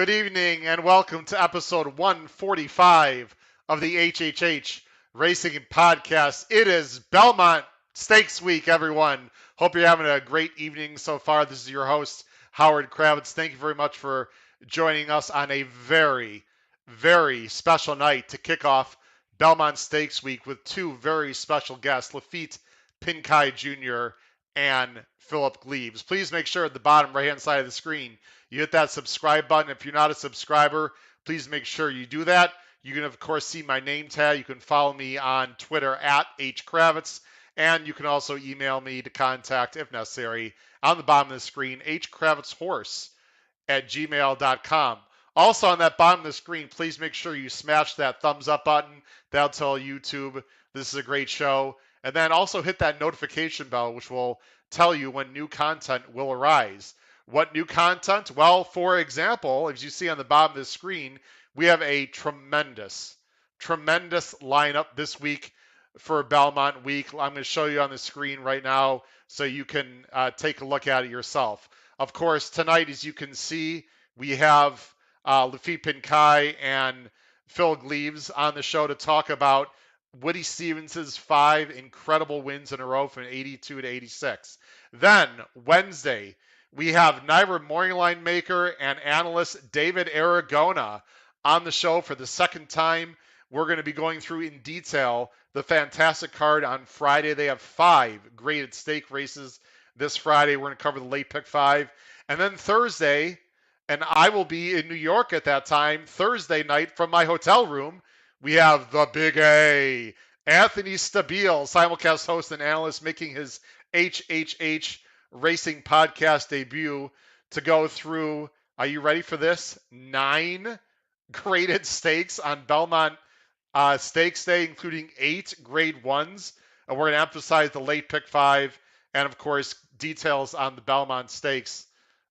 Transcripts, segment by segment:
Good evening and welcome to episode 145 of the HHH Racing Podcast. It is Belmont Stakes week, everyone. Hope you're having a great evening so far. This is your host, Howard Kravitz. Thank you very much for joining us on a very, very special night to kick off Belmont Stakes week with two very special guests, Laffit Pincay Jr. and Philip Gleaves. Please make sure at the bottom right-hand side of the screen you hit that subscribe button. If you're not a subscriber, please make sure you do that. You can, of course, see my name tag. You can follow me on Twitter at HKravitz, and you can also email me to contact, if necessary, on the bottom of the screen, hkravitzhorse@gmail.com. Also on that bottom of the screen, please make sure you smash that thumbs up button. That'll tell YouTube this is a great show. And then also hit that notification bell, which will tell you when new content will arise. What new content? Well, for example, as you see on the bottom of the screen, we have a tremendous lineup this week for Belmont Week. I'm going to show you on the screen right now so you can take a look at it yourself. Of course, tonight, as you can see, we have Laffit Pincay and Phil Gleaves on the show to talk about Woody Stevens' 5 incredible wins in a row from 82 to 86. Then, Wednesday, we have NYRA Morningline maker and analyst David Aragona on the show for the second time. We're going to be going through in detail the fantastic card on Friday. They have 5 graded stake races this Friday. We're going to cover the late pick 5. And then Thursday, and I will be in New York at that time, Thursday night from my hotel room, we have the Big A. Anthony Stabile, simulcast host and analyst, making his HHH Racing Podcast debut to go through, are you ready for this? 9 graded stakes on Belmont Stakes Day, including 8 grade 1s. And we're going to emphasize the late pick 5 and, of course, details on the Belmont Stakes.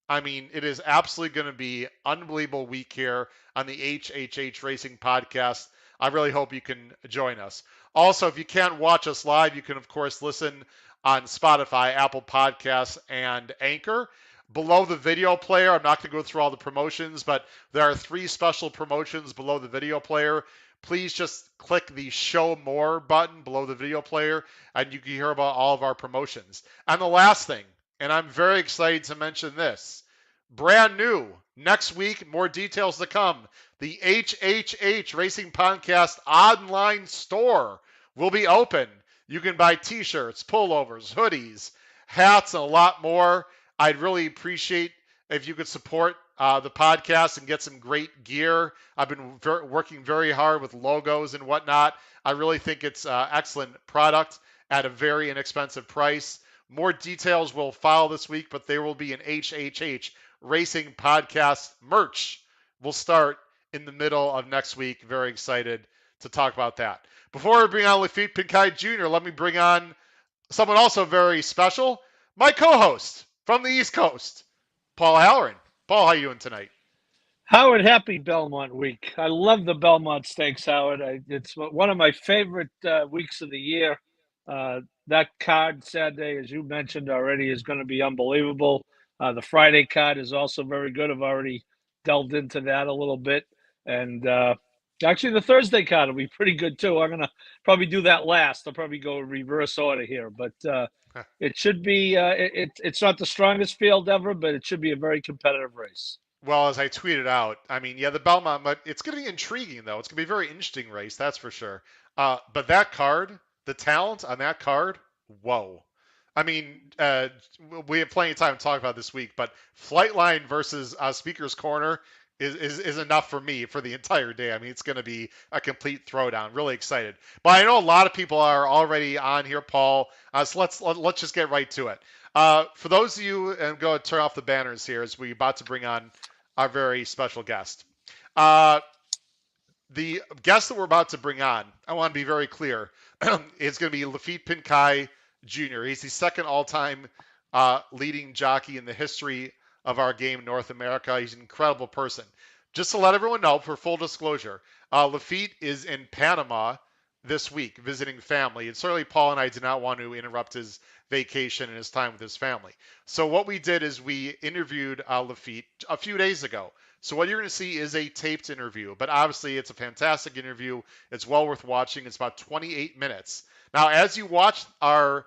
I mean, it is absolutely going to be an unbelievable week here on the HHH Racing Podcast. I really hope you can join us. Also, if you can't watch us live, you can, of course, listen on Spotify, Apple Podcasts, and Anchor. Below the video player, I'm not going to go through all the promotions, but there are 3 special promotions below the video player. Please just click the Show More button below the video player, and you can hear about all of our promotions. And the last thing, and I'm very excited to mention this, brand new, next week, more details to come. The HHH Racing Podcast online store will be open. You can buy t-shirts, pullovers, hoodies, hats, and a lot more. I'd really appreciate if you could support the podcast and get some great gear. I've been working very hard with logos and whatnot. I really think it's excellent product at a very inexpensive price. More details will follow this week, but there will be an HHH Racing Podcast merch. We'll start in the middle of next week. Very excited to talk about that. Before we bring on Laffit Pincay Jr., let me bring on someone also very special, my co-host from the East Coast, Paul Halloran. Paul, how are you doing tonight? Howard, happy Belmont week. I love the Belmont Stakes, Howard. It's one of my favorite weeks of the year. That card Saturday, as you mentioned already, is going to be unbelievable. The Friday card is also very good. I've already delved into that a little bit. And actually, the Thursday card will be pretty good, too. I'm going to probably do that last. I'll probably go reverse order here. But it should be it's not the strongest field ever, but it should be a very competitive race. Well, as I tweeted out, I mean, yeah, the Belmont, but it's going to be intriguing, though. It's going to be a very interesting race, that's for sure. But that card, the talent on that card, whoa. I mean, we have plenty of time to talk about this week, but Flightline versus Speaker's Corner is enough for me for the entire day. I mean, it's going to be a complete throwdown. Really excited. But I know a lot of people are already on here, Paul. So let's just get right to it. For those of you, and go and turn off the banners here as we're about to bring on our very special guest. The guest that we're about to bring on, I want to be very clear, is going to be Laffit Pincay Jr. He's the second all-time leading jockey in the history of our game in North America. He's an incredible person. Just to let everyone know, for full disclosure, Laffit is in Panama this week visiting family, and certainly Paul and I did not want to interrupt his vacation and his time with his family. So what we did is we interviewed Laffit a few days ago, So what you're going to see is a taped interview, but obviously it's a fantastic interview. It's well worth watching. It's about 28 minutes. Now, as you watch our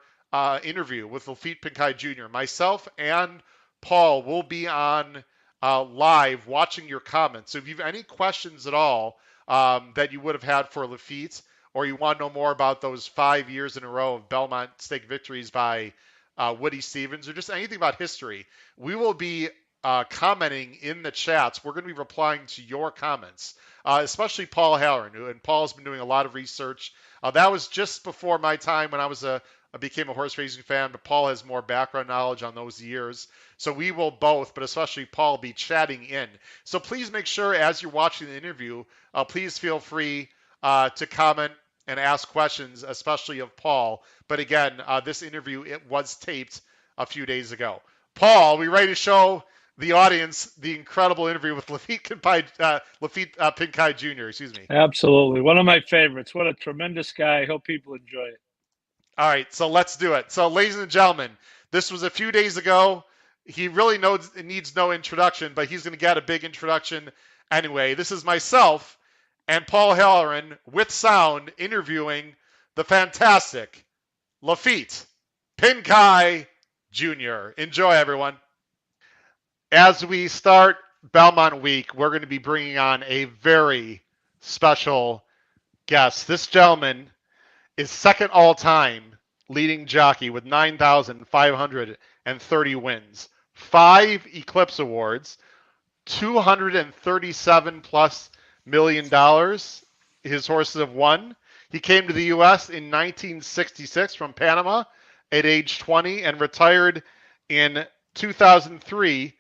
interview with Laffit Pincay Jr., myself and Paul will be on live watching your comments. So if you have any questions at all that you would have had for Laffit, or you want to know more about those 5 years in a row of Belmont Stake victories by Woody Stevens, or just anything about history, we will be commenting in the chats. We're going to be replying to your comments, especially Paul Halloran, and Paul's been doing a lot of research. That was just before my time when I became a horse racing fan, but Paul has more background knowledge on those years. So we will both, but especially Paul, be chatting in. So please make sure as you're watching the interview, please feel free to comment and ask questions, especially of Paul. But again, this interview, it was taped a few days ago. Paul, we ready to show the audience the incredible interview with Laffit Pincay Jr. Excuse me. Absolutely. One of my favorites. What a tremendous guy. I hope people enjoy it. All right, so let's do it. So, ladies and gentlemen, this was a few days ago. He really needs no introduction, but he's going to get a big introduction anyway. This is myself and Paul Halloran with sound interviewing the fantastic Laffit Pincay Jr. Enjoy, everyone. As we start Belmont Week, we're going to be bringing on a very special guest. This gentleman is second all time leading jockey with 9,530 wins, 5 Eclipse Awards, 237 plus $1 million his horses have won. He came to the U.S. in 1966 from Panama at age 20 and retired in 2003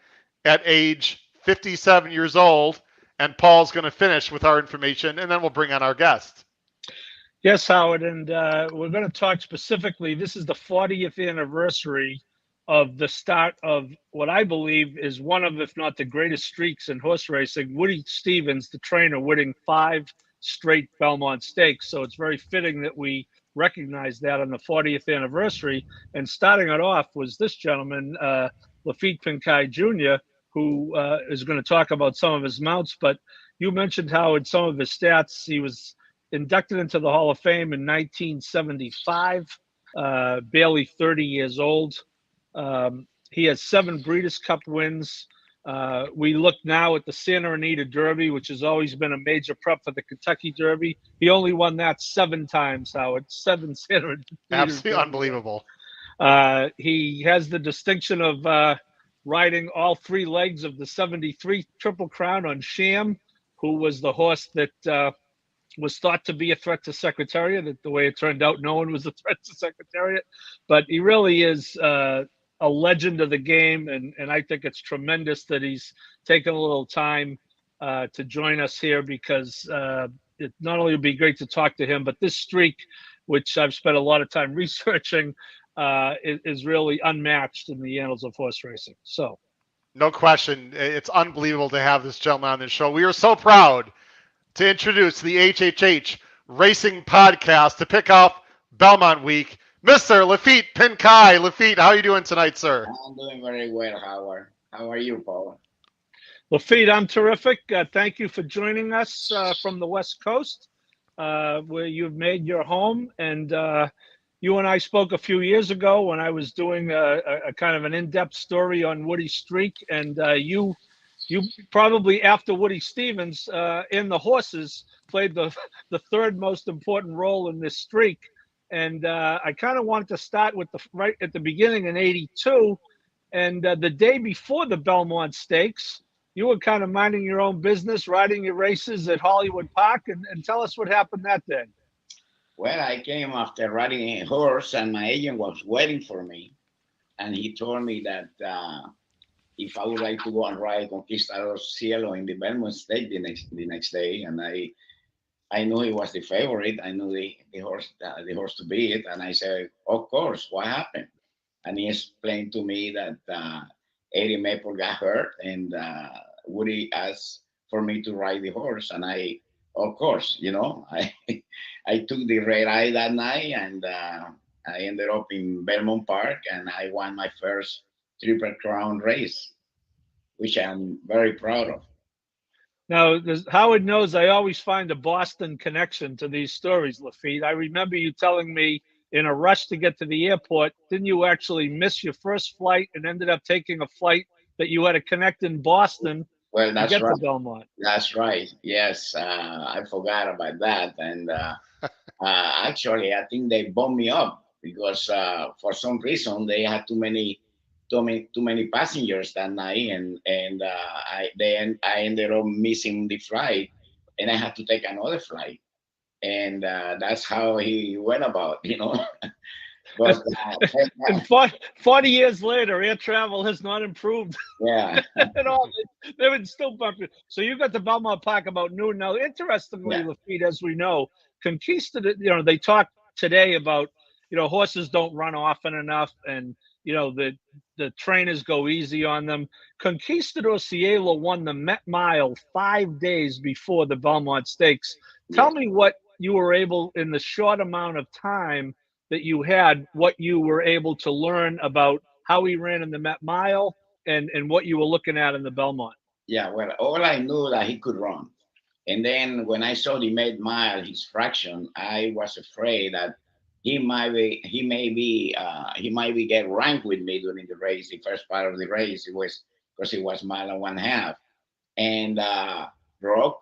at age 57 years old. And Paul's going to finish with our information, and then we'll bring on our guest. Yes, Howard, and we're going to talk specifically. This is the 40th anniversary of the start of what I believe is one of, if not the greatest streaks in horse racing. Woody Stevens, the trainer, winning 5 straight Belmont Stakes. So it's very fitting that we recognize that on the 40th anniversary. And starting it off was this gentleman, Laffit Pincay Jr., who is going to talk about some of his mounts. But you mentioned, Howard, some of his stats. He was inducted into the Hall of Fame in 1975, barely 30 years old. He has 7 Breeders' Cup wins. We look now at the Santa Anita Derby, which has always been a major prep for the Kentucky Derby. He only won that 7 times, Howard. 7 Santa Anita Absolutely Derby. unbelievable. He has the distinction of riding all 3 legs of the 73 Triple Crown on Sham, who was the horse that was thought to be a threat to Secretariat. The way it turned out, no one was a threat to Secretariat. But he really is a legend of the game, and I think it's tremendous that he's taken a little time to join us here, because it not only would be great to talk to him, but this streak, which I've spent a lot of time researching, is really unmatched in the annals of horse racing. So, no question, it's unbelievable to have this gentleman on this show. We are so proud to introduce the HHH Racing Podcast to pick off Belmont Week, Mr. Laffit Pincay. Laffit, how are you doing tonight, sir? I'm doing very well, Howard. How are you, Paul? Laffit, I'm terrific. Thank you for joining us from the West Coast, where you've made your home. And you and I spoke a few years ago when I was doing a kind of an in-depth story on Woody Streak, and you probably, after Woody Stevens in the horses, played the 3rd most important role in this streak. And I kind of wanted to start with right at the beginning in '82, and the day before the Belmont Stakes, you were kind of minding your own business, riding your races at Hollywood Park, and tell us what happened that day. Well, I came after riding a horse, and my agent was waiting for me, and he told me that if I would like to go and ride Conquistador Cielo in the Belmont State the next day, and I knew he was the favorite. I knew the horse to beat, and I said, of course. What happened? And he explained to me that Eddie Maple got hurt, and Woody asked for me to ride the horse, and of course, I took the red eye that night, and I ended up in Belmont Park, and I won my first Triple Crown race, which I'm very proud of. Now, Howard knows I always find a Boston connection to these stories, Laffit. I remember you telling me in a rush to get to the airport, didn't you actually miss your first flight and ended up taking a flight that you had to connect in Boston Well, to that's get to right. Belmont? That's right. Yes, I forgot about that. And actually, I think they bumped me up because for some reason they had too many passengers that night, and I ended up missing the flight, and I had to take another flight, and that's how he went about. But And 40 years later, air travel has not improved yeah, at all. They would still bump you. So you got to Belmont Park about noon. Now, interestingly, yeah, Lafitte, as we know, Conquistador, they talk today about, horses don't run often enough and, the trainers go easy on them. Conquistador Cielo won the Met Mile 5 days before the Belmont Stakes. Tell yes. me what you were able, in the short amount of time that you had, what you were able to learn about how he ran in the Met Mile and what you were looking at in the Belmont. Yeah, well, all I knew that he could run. And then when I saw the made mile, his fraction, I was afraid that he might be get ranked with me during the race. The first part of the race, it was because it was mile and one half, and broke.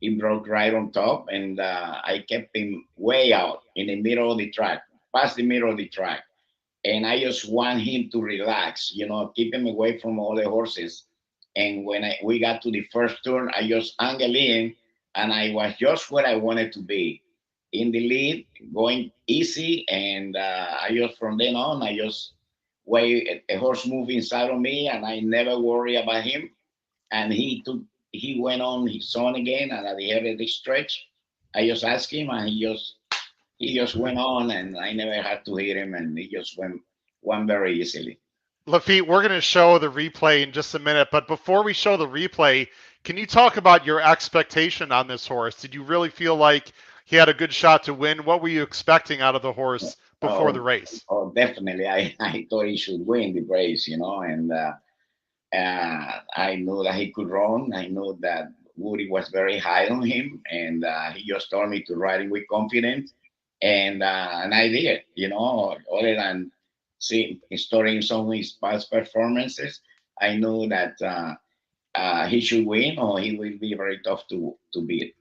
He broke right on top, and I kept him way out in the middle of the track, past the middle of the track, and I just want him to relax, keep him away from all the horses. And when we got to the first turn, I just angled in, and I was just where I wanted to be, in the lead, going easy. And I just from then on, I just wait a horse move inside of me, and I never worry about him. And he went on his own again, and at the end of the stretch, I just asked him, and he just went on, and I never had to hit him, and he just went very easily. Lafitte, we're going to show the replay in just a minute, but before we show the replay, can you talk about your expectation on this horse? Did you really feel like he had a good shot to win? What were you expecting out of the horse before the Oh, race? oh, definitely. I thought he should win the race, and I knew that he could run. I knew that Woody was very high on him, and he just told me to ride him with confidence, and I did. Other than studying some of his past performances, I knew that he should win, or he will be very tough to beat.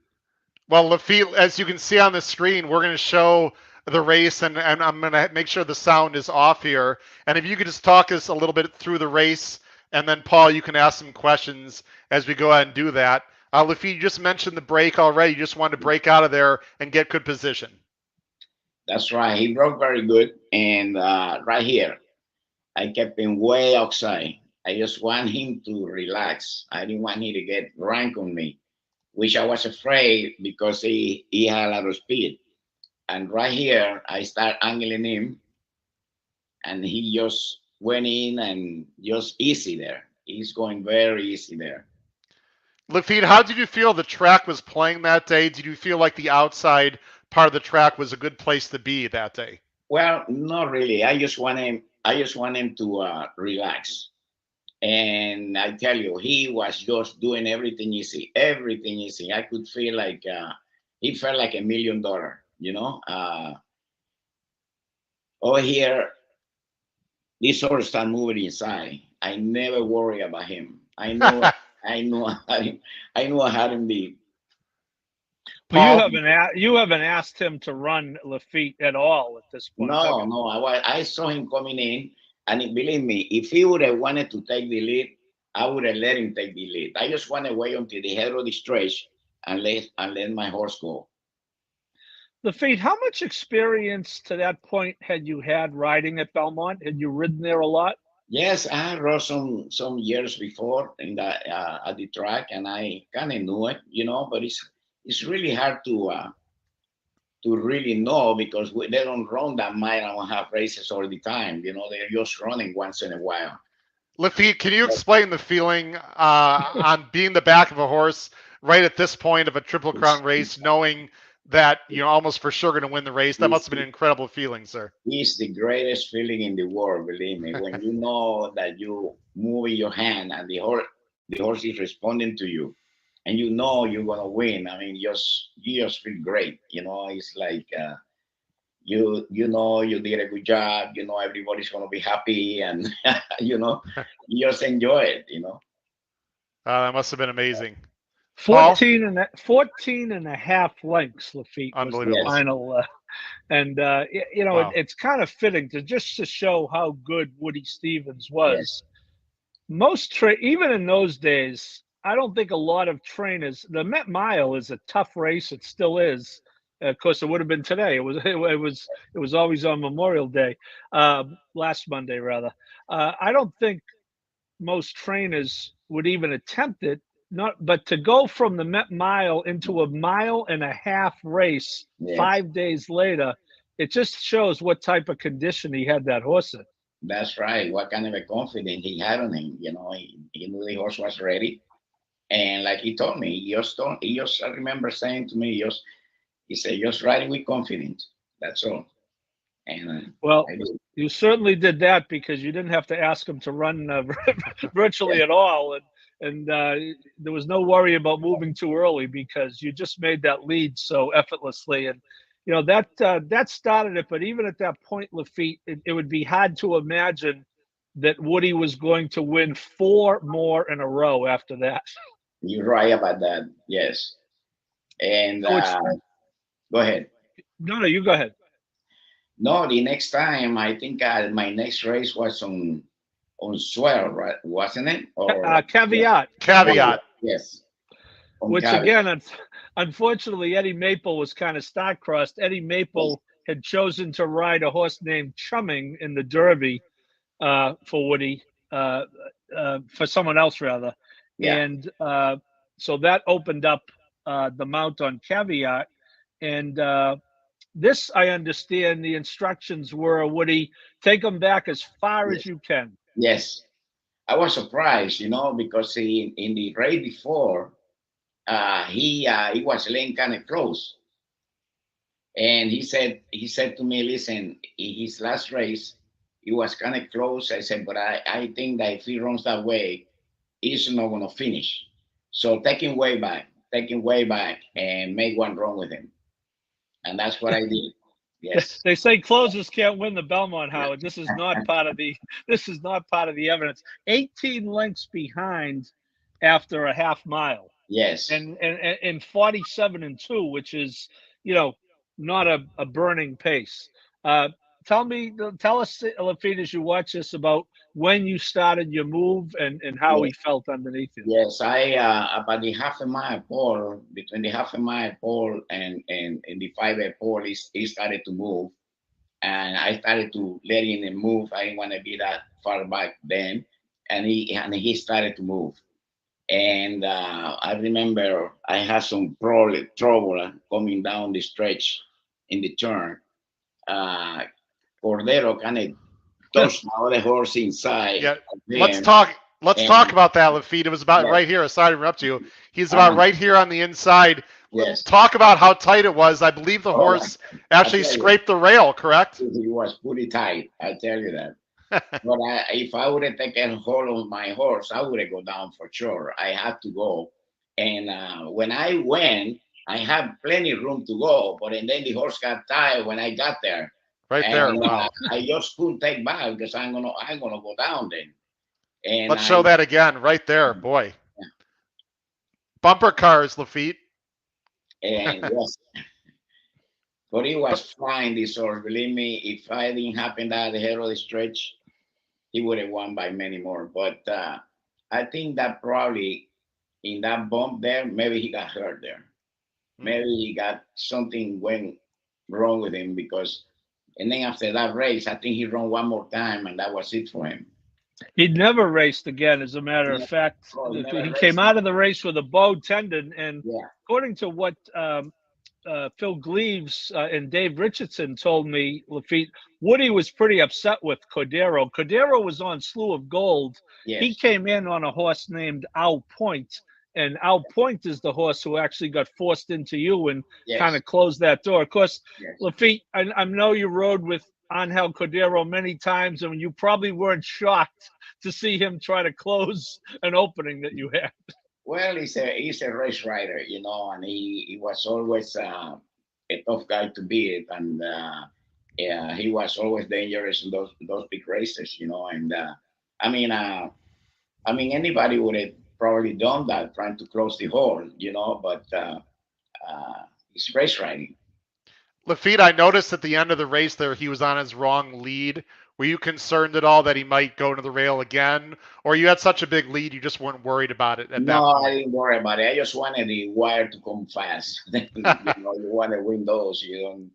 Well, Lafitte, as you can see on the screen, we're going to show the race, and I'm going to make sure the sound is off here. And if you could just talk us a little bit through the race, and then Paul, you can ask some questions as we go ahead and do that. Lafitte, you just mentioned the break already. You just wanted to break out of there and get good position. That's right. He broke very good, and right here, I kept him way outside. I just want him to relax. I didn't want him to get rank on me, which I was afraid because he had a lot of speed. And right here, I start angling him, and he just went in and just easy there. He's going very easy there. Lafitte, how did you feel the track was playing that day? Did you feel like the outside part of the track was a good place to be that day? Well, not really. I just want him. I just want him to relax. And I tell you, he was just doing everything easy, everything easy. I could feel like he felt like $1 million. Over here, this horse started moving inside. I never worry about him. I knew, I knew I had him beat. Well, you Paul? haven't asked him to run Lafitte at all at this point, have No, you? no, I saw him coming in, and believe me, if he would have wanted to take the lead, I would have let him take the lead. I just want to wait until the head of the stretch and let my horse go. Lafitte, how much experience to that point had you had riding at Belmont? Had you ridden there a lot? Yes, I had rode some years before in the at the track, and I kind of knew it. But it's really hard to really know because they don't run that mile and a half races all the time. They're just running once in a while. Lafitte, can you explain the feeling on being the back of a horse right at this point of a Triple It's, Crown race, knowing that you're almost for sure going to win the race? That must it's, have been an incredible feeling, sir. it's the greatest feeling in the world, believe me. When you know that you move your hand and the horse is responding to you, and you know you're gonna win. I mean, you just feel great. It's like you know you did a good job. You know everybody's gonna be happy, and you know you just enjoy it. That must have been amazing. Paul? 14 and a half lengths, Laffit, was the Unbelievable. Yes, final. Wow. It's kind of fitting to show how good Woody Stevens yes, was. Even in those days, I don't think a lot of trainers. The Met Mile is a tough race. It still is. Of course, it would have been today. It was always on Memorial Day, last Monday rather. I don't think most trainers would even attempt it. But to go from the Met Mile into a mile and a half race yes. 5 days later, it just shows what type of condition he had that horse in. That's right. What kind of a confidence he had on him. He knew the horse was ready. And like he told me, I remember saying to me, he said, just riding with confidence. That's all. And Well, I did. you certainly did that because you didn't have to ask him to run virtually at all, and there was no worry about moving too early because you just made that lead so effortlessly, and that started it. But even at that point, Laffit, it would be hard to imagine that Woody was going to win four more in a row after that. You're right about that. Yes. And So it's go ahead. no, you go ahead. No, the next time I think my next race was on Swell, right? Wasn't it? Or yeah, Caveat. Caveat. yes, on Which Caviar. again, unfortunately, Eddie Maple was kind of star-crossed. Eddie Yes. Maple had chosen to ride a horse named Chumming in the Derby for Woody, for someone else rather, Yeah. and so that opened up the mount on Caveat. And this, I understand, the instructions were, Woody, take them back as far as Yes. you can. Yes. I was surprised, because in the race before, he was laying kind of close, and he said to me, "Listen, in his last race, he was kind of close." I said, "But I think that if he runs that way, he's not gonna finish. So take him way back, and make one run with him." And that's what I did. Yes. They say closers can't win the Belmont, Howard. This is not part of the evidence. 18 lengths behind after a half mile, Yes. and 47 and 2, which is, you know, not a burning pace. Uh, tell us, Laffit, as you watch this, about when you started your move and how he Yes. felt underneath you. Yes, I about the half a mile pole, between the half a mile pole and the 5 a pole, he started to move, and I started to letting him move. I didn't want to be that far back then, and he started to move. And I remember I had some trouble coming down the stretch in the turn. Uh, Cordero kind of touched my other horse inside Yeah. of Let's him, talk. Let's talk and about that, Lafitte. It was about yes, right here. Sorry to interrupt you. He's about uh, right here on the inside. yes. Talk about how tight it was. I believe the Oh, horse I actually tell you. scraped the rail, correct? He was pretty tight. I tell you that. But if I would have taken hold of my horse, I would have go down for sure. I had to go, and when I went, I had plenty of room to go. But and then the horse got tired when I got there, Right there. and Wow. I just couldn't take back because I'm gonna go down then. And Let's show that again. Right there. Boy. Bumper cars, Lafitte. and yes, but he was flying this horse. Believe me, if I didn't happen that head of the stretch, he would have won by many more. But I think that probably in that bump there, maybe he got hurt there. Maybe he got something went wrong with him because, and then after that race, I think he ran one more time and that was it for him. He'd never raced again. As a matter of Yeah. fact, Oh, he never he came raced. out of the race with a bowed tendon, and Yeah. according to what Phil Gleaves and Dave Richardson told me, Lafitte, Woody was pretty upset with Cordero. Cordero was on Slew of Gold. He Yes. came in on a horse named Al Point, and Al Point is the horse who actually got forced into you and kind Yes. of closed that door. Of course, Yes. Lafitte, I know you rode with Angel Cordero many times, and you probably weren't shocked to see him try to close an opening that you had. Well, he's a race rider, and he was always a tough guy to beat, and yeah, he was always dangerous in those big races, and I mean, uh, I mean, anybody would have probably done that, trying to close the hole, but it's race riding. Lafitte, I noticed at the end of the race there he was on his wrong lead. Were you concerned at all that he might go to the rail again, or you had such a big lead you just weren't worried about it at No, that I point? didn't worry about it. I just wanted the wire to come fast. You want to win those. You don't.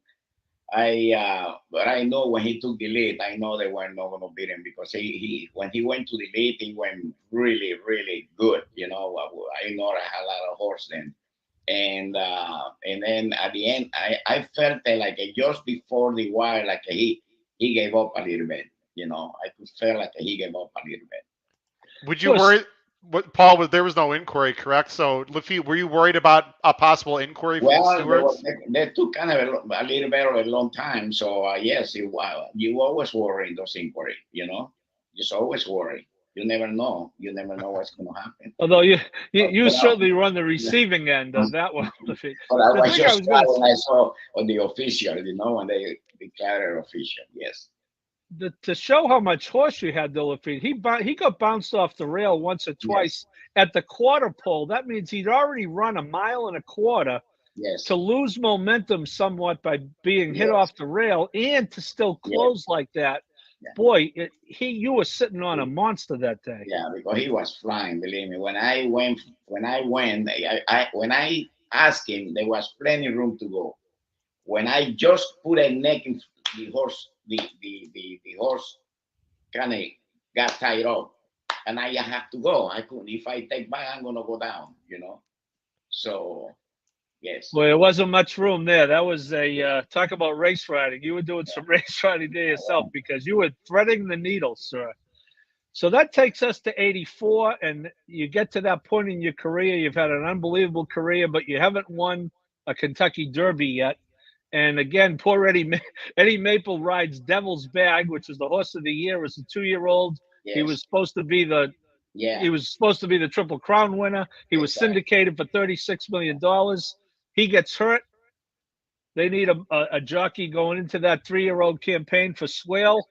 But I know when he took the lead, I know they were not going to beat him because he when he went to the lead, he went really, really good. I know I had a lot of horse then, and then at the end, I felt that like just before the wire, like he gave up a little bit. I could feel like he gave up a little bit. Would you Plus, worry? What Paul was there was no inquiry, correct? So Lafitte, were you worried about a possible inquiry from the Well, stewards? they took kind of a little bit of a long time. So yes, you always worry in those inquiry. Just always worry. You never know. You never know what's going to happen. although you But certainly run the receiving end on that one. but I The was thing I just was glad going to when I saw on the official, when they declared it official. Yes, to show how much horse you had, Lafitte, he got bounced off the rail once or yes, twice at the quarter pole. That means he'd already run a mile and a quarter to yes, lose momentum somewhat by being hit yes, off the rail and to still yes. close like that. Yeah. Boy, you were sitting on a monster that day. Yeah, because he was flying. Believe me, when I asked him, there was plenty room to go. When I just put a neck in the horse, the horse kind of got tied up, and I have to go. I couldn't. If I take back, I'm gonna go down. So yes, Boy, there wasn't much room there. That was a talk about race riding. You were doing some race riding there yourself because you were threading the needle, sir. So that takes us to 84, and you get to that point in your career. You've had an unbelievable career, but you haven't won a Kentucky Derby yet. And again, poor Eddie Maple rides Devil's Bag, which is the horse of the year as a 2-year-old. He yes, was supposed to be the yeah, he was supposed to be the Triple Crown winner. He was exactly. syndicated for $36 million. He gets hurt. They need a jockey going into that 3-year-old campaign for Swale.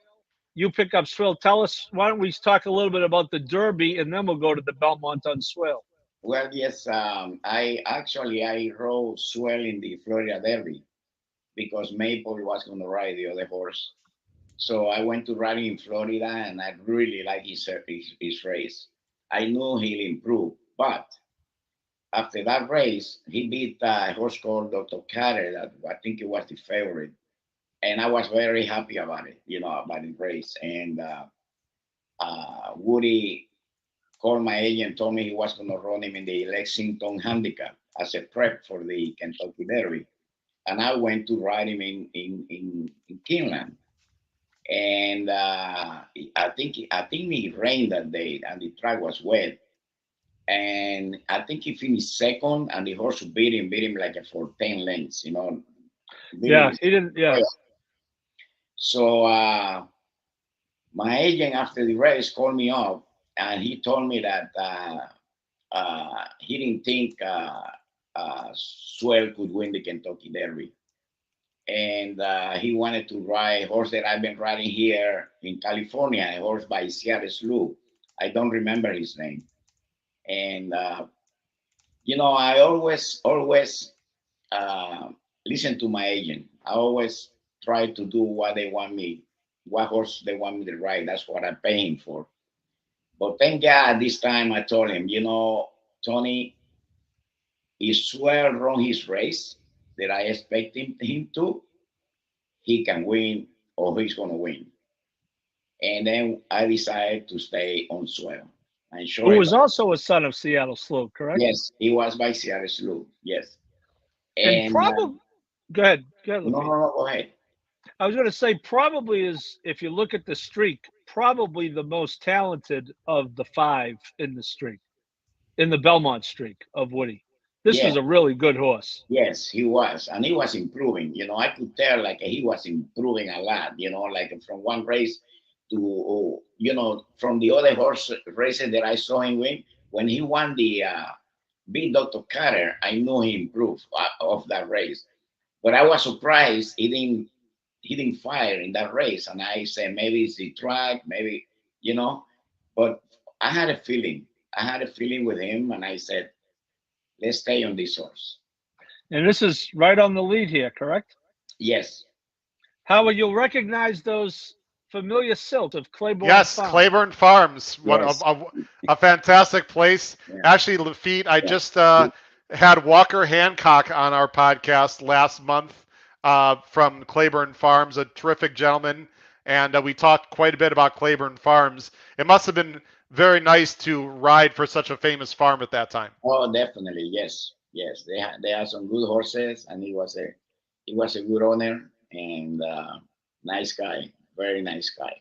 You pick up Swale. Tell us, why don't we talk a little bit about the Derby, and then we'll go to the Belmont on Swale. Well, yes, I rode swell in the Florida Derby because Maple was going to ride the other horse. So I went to rally in Florida, and I really like his race. I knew he'll improve, but after that race, he beat a horse called Dr. Carter, that I think it was the favorite, and I was very happy about it, about the race. And Woody called my agent, told me he was going to run him in the Lexington Handicap as a prep for the Kentucky Derby, and I went to ride him in Keeneland. And I think it rained that day, and the track was wet. And I think he finished second, and the horse beat him like for 10 lengths. Beat him. Yeah, he didn't. Yeah, So my agent after the race called me up, and he told me that he didn't think Swell could win the Kentucky Derby, and he wanted to ride a horse that I've been riding here in California, a horse by Seattle Slew. I don't remember his name. And I always uh, listen to my agent. I always try to do what they want me, what horse they want me to ride. That's what I'm paying for. But thank God this time I told him, Tony, if Swell run his race that I expect him to, he can win or he's going to win. And then I decided to stay on Swell. And who sure was enough, also a son of Seattle Slew, correct? yes, he was by Seattle Slew. Yes. And And probably, go ahead, no, Lafitte. no, no, go ahead. I was going to say probably is, if you look at the streak, probably the most talented of the five in the streak, in the Belmont streak of Woody. This Yeah, was a really good horse. yes, he was. And he was improving. I could tell like he was improving a lot, like from one race to, from the other horse races that I saw him win. When he won beat Dr. Carter, I knew he improved of that race. But I was surprised he didn't fire in that race, and I said maybe it's the track, maybe you know. But I had a feeling. I had a feeling with him, and I said, let's stay on this horse. And this is right on the lead here, correct? Yes, Howard, you'll recognize those familiar silts of Claiborne Yes, Farm. Claiborne Farms, what yes, a fantastic place. yeah, Actually, Lafitte, I yeah. just had Walker Hancock on our podcast last month from Claiborne Farms, a terrific gentleman, and we talked quite a bit about Claiborne Farms. It must have been very nice to ride for such a famous farm at that time. Oh, definitely, yes, yes. They had some good horses, and he was a good owner and nice guy, very nice guy.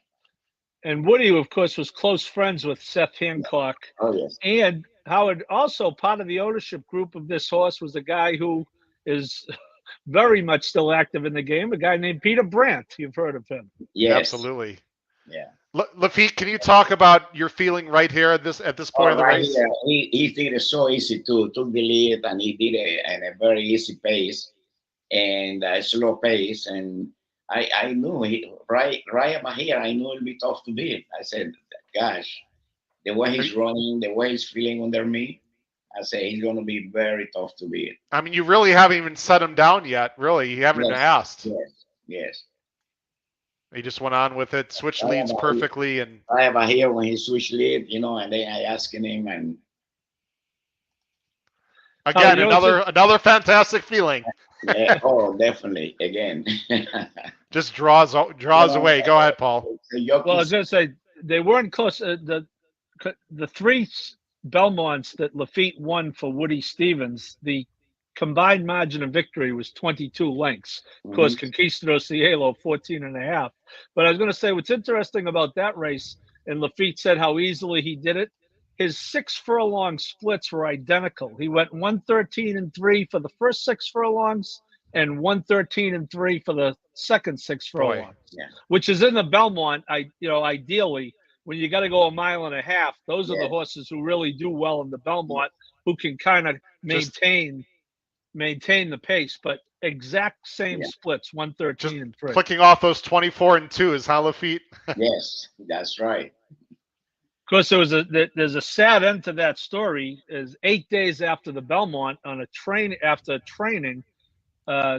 And Woody, of course, was close friends with Seth Hancock. Oh yes, And Howard, also part of the ownership group of this horse was a guy who is very much still active in the game, a guy named Peter Brandt. You've heard of him. yes, Absolutely. yeah. Lafitte, can you talk about your feeling right here at this point Oh, of the right race? here, he did it so easy too. Took the lead, and he did it at a very easy pace and a slow pace. And I knew he right about here. I knew it'd be tough to beat. I said, "Gosh, the way Are he's you- running, the way he's feeling under me, I said he's gonna be very tough to beat." I mean, you really haven't even set him down yet. Really, you haven't even Yes, asked. yes, yes. He just went on with it, switched Right leads about here, perfectly, and right about here when he switched lead, and then I asking him, and Howard, again, you know, it's another fantastic feeling. yeah, oh, definitely again. Just draws You away. Go ahead, Paul. the well, I was jockeys, going to say they weren't close. The three Belmonts that Lafitte won for Woody Stevens, the combined margin of victory was 22 lengths. Of course, mhm, Conquistador Cielo, 14 and a half. But I was going to say what's interesting about that race, and Lafitte said how easily he did it. His 6 furlong splits were identical. He went 113 and 3 for the first 6 furlongs and 113 and 3 for the second six Boy, furlongs, yeah, which is in the Belmont. Ideally, when you got to go a mile and a half, those are the yeah, horses who really do well in the Belmont, who can kind of just maintain the pace. But exact same yeah. splits, just 113 and 3. clicking off those 24 and 2s, huh, Lafitte? Yes, that's right. Of course, there's a sad end to that story. Is 8 days after the Belmont on a train after training,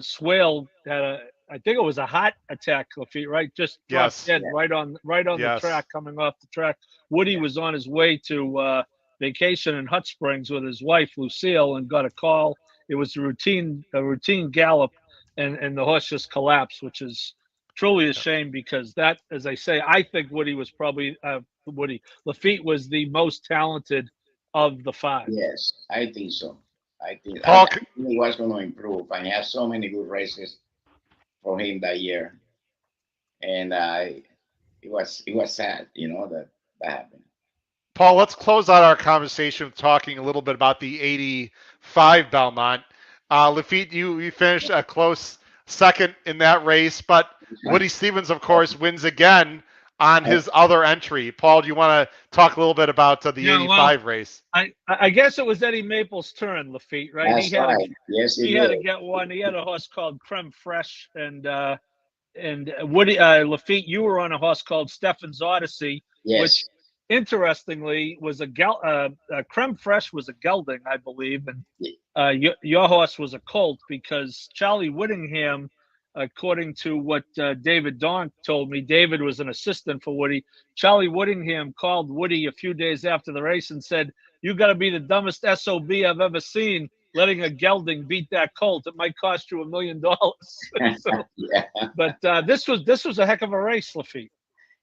Swale had I think it was a heart attack, Lafitte, right? Just dropped Yes, dead Yeah, right on the yes. track, coming off the track. Woody yeah, was on his way to vacation in Hot Springs with his wife Lucille and got a call. It was a routine gallop, and the horse just collapsed, which is truly a shame because that, as I say, I think Woody was probably Woody Lafitte was the most talented of the five. yes, I think so. I Paul, think he was going to improve, and he had so many good races for him that year, and it was sad, that happened. Paul, let's close out our conversation with talking a little bit about the 85 Belmont. Lafitte, you finished a close second in that race, but Woody Stevens, of course, wins again on I- his other entry. Paul, do you want to talk a little bit about the Yeah, well, 85 race? I guess it was Eddie Maple's turn, Lafitte, right? He That's had a right. Yes, he he had to did. get one. He had a horse called Creme Fraiche, and Woody Lafitte, you were on a horse called Stefan's Odyssey, which Yes, interestingly was Creme Fraiche was a gelding, I believe, and y- your horse was a colt because Charlie Whittingham, according to what David Donk told me, David was an assistant for Woody. Charlie Whittingham called Woody a few days after the race and said, "You got to be the dumbest SOB I've ever seen, letting a gelding beat that colt. It might cost you $1 million." So, yeah. but this was a heck of a race, Lafitte.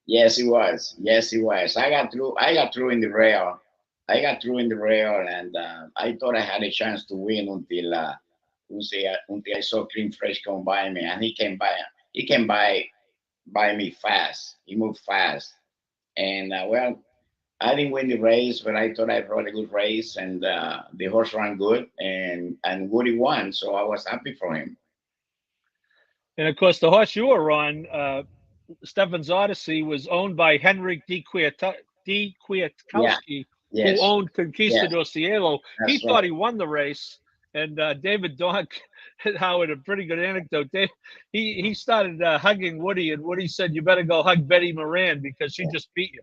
Yes, he was. Yes, he was. I got through. I got through in the rail. I got through in the rail, and I thought I had a chance to win until I saw Cream Fresh come by me, and he came by. He came by me fast. He moved fast, and well, I didn't win the race, but I thought I rode a good race, and the horse ran good, and Woody won, so I was happy for him. And of course, the horse you were on, Stefan's Odyssey, was owned by Henrik D. Yeah, Kwiatkowski, who Yes, owned yes, Conquistador Cielo. He that's thought right. he won the race. And David Donk, Howard, a pretty good anecdote. He started hugging Woody, and Woody said, "You better go hug Betty Moran because she Yeah, just beat you."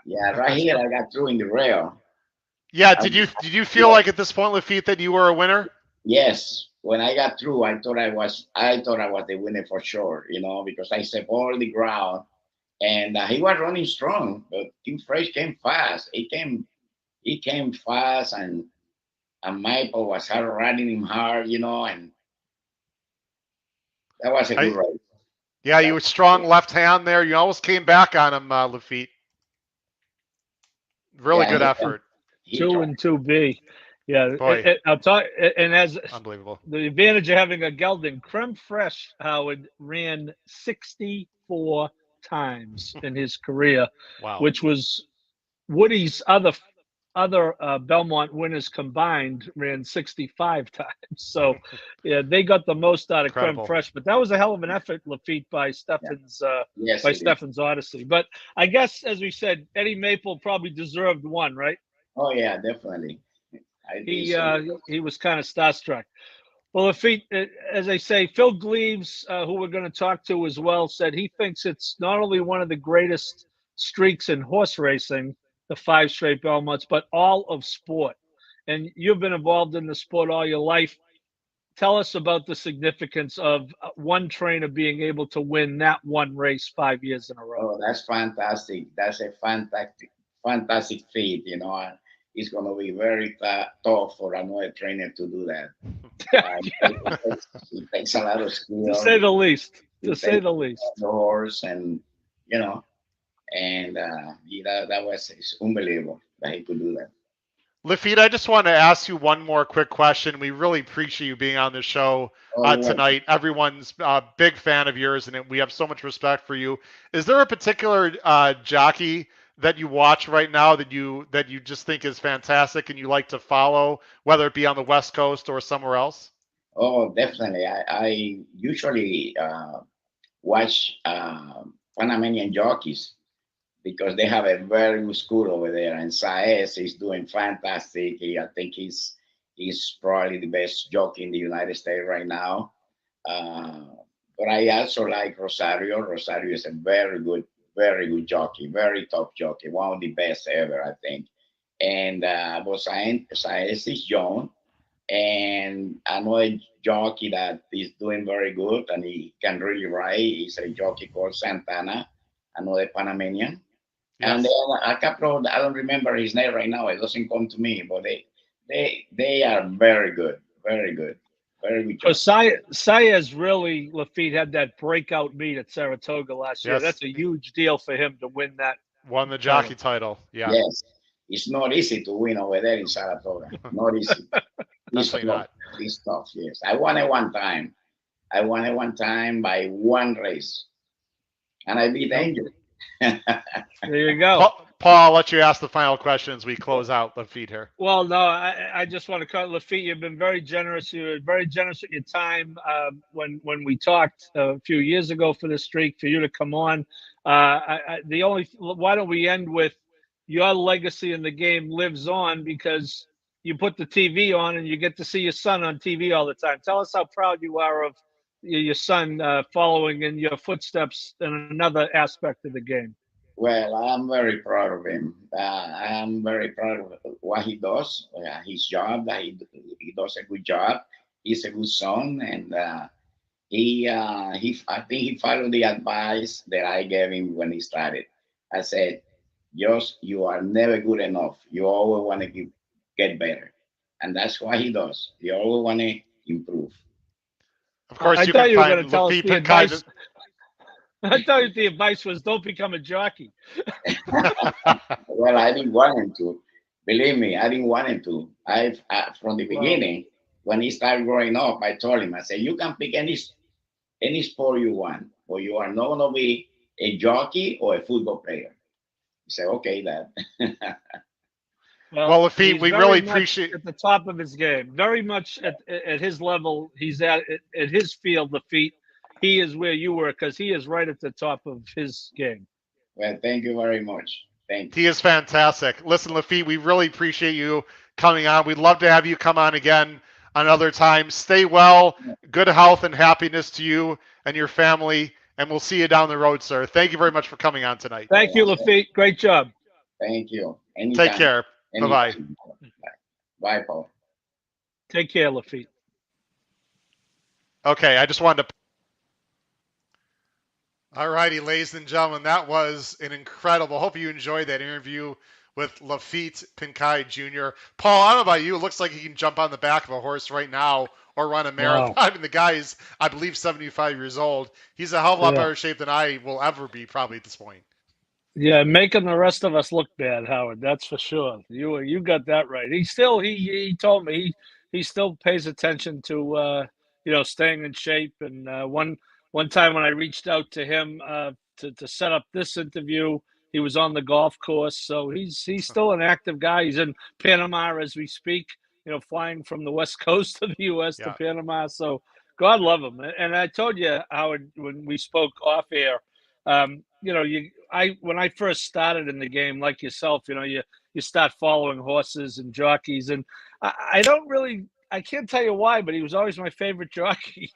yeah, right here I got through in the rail. Yeah, I, did you feel yeah, like at this point, Lafitte, that you were a winner? yes. When I got through, I thought I was the winner for sure, because I set all the ground, and he was running strong, but King Fresh came fast. He came fast, and Michael was hard riding him hard, and that was a good I race. Yeah, That you were was strong good. left hand there. You almost came back on him, Lafitte. Really Yeah, good he effort. he Two tried. and two B. Yeah, Boy, I'll talk. And as unbelievable. the advantage of having a gelding, Creme Fraiche, Howard ran 64 times in his career, Wow. which was Woody's other Belmont winners combined ran 65 times. So, yeah, they got the most out of Creme Incredible. Fraiche. But that was a hell of an effort, Lafitte, Yeah. Yes, by it is. Steffen's Odyssey. But I guess, as we said, Eddie Maple probably deserved one, right? Oh yeah, definitely. I think He so. uh, he was kind of starstruck. Well, Lafitte, as I say, Phil Gleaves, who we're going to talk to as well, said he thinks it's not only one of the greatest streaks in horse racing, the five straight Belmonts, but all of sport. And you've been involved in the sport all your life. Tell us about the significance of one trainer being able to win that one race 5 years in a row. Oh, that's fantastic. That's a fantastic feat. And it's going to be very tough for another trainer to do that. It takes a lot of To skill say the least. to To say take the least. the horse, and you know, and that was it's unbelievable that he could do that. Lafitte, I just want to ask you one more quick question. We really appreciate you being on the show Oh, you're welcome. tonight. Everyone's a big fan of yours, and we have so much respect for you. Is there a particular jockey that you watch right now that you just think is fantastic and you like to follow, whether it be on the West Coast or somewhere else? Oh, definitely. I usually watch Panamanian jockeys because they have a very good school over there, and Saez is doing fantastic. I think he's probably the best jockey in the United States right now. Uh, but I also like Rosario. Rosario is a very good jockey, very top jockey, one of the best ever, I think. And but Saez is young, and another jockey that is doing very good and he can really ride is a jockey called Santana, another Panamanian. And then Yes. a couple of, I don't remember his name right now. It doesn't come to me, but they are very good, very good, very good Because jockey. Saez really, Lafitte, had that breakout meet at Saratoga last year. Yes. That's a huge deal for him to win that Won the jockey title. title. Yeah. Yes, it's not easy to win over there in Saratoga. Not easy. It's Definitely tough. not. It's tough. Yes, I won it one time. I won it one time by one race, and I beat Nope. Angel. There you go. Paul, I'll let you ask the final question as we close out Lafitte here. Well, no, I just want to cut Lafitte. You've been very generous. You were very generous with your time when we talked a few years ago for this streak for you to come on. Why don't we end with your legacy in the game lives on because you put the TV on and you get to see your son on TV all the time. Tell us how proud you are of your son following in your footsteps in another aspect of the game. Well, I'm very proud of him. I am very proud of what he does, his job. That he does a good job. He's a good son, and he I think he followed the advice that I gave him when he started. I said, "Just you are never good enough. You always want to get better," and that's what he does. He always want to improve. Of course, I you can thought you were going find to tell us Lafitte the Pincay. advice. I thought the advice was don't become a jockey. Well, I didn't want him to. Believe me, I didn't want him to. I from the Well, beginning, when he started growing up, I told him, I said, you can pick any sport you want, but you are not gonna be a jockey or a football player. He said, okay, Dad. well, Well, Lafitte, he's we very really much appreciate. at the top of his game. Very much at his level. He's at his field. The feet. He is where you were because he is right at the top of his game. Well, thank you very much. Thank He is fantastic. Listen, Laffit, we really appreciate you coming on. We'd love to have you come on again another time. Stay well, you. good health and happiness to you and your family, and we'll see you down the road, sir. Thank you very much for coming on tonight. Thank you, Laffit. Great job. Thank you. Take Anytime. care. Bye-bye. Anytime. Bye, Paul. Take care, Laffit. Okay, I just wanted to. All righty, ladies and gentlemen, that was an incredible. Hope you enjoyed that interview with Laffit Pincay Jr. Paul, I don't know about you. It looks like he can jump on the back of a horse right now or run a marathon. Wow. I mean, the guy is, I believe, 75 years old. He's a hell of a lot better shape than I will ever be, probably at this point. Yeah, making the rest of us look bad, Howard. That's for sure. You got that right. He told me he still pays attention to staying in shape. And one time when I reached out to him to set up this interview, he was on the golf course. So he's still an active guy. He's in Panama as we speak. Flying from the west coast of the U.S. to Yeah. Panama. So God love him. And I told you, Howard, when we spoke off air. When I first started in the game, like yourself, you start following horses and jockeys, and I can't tell you why, but he was always my favorite jockey.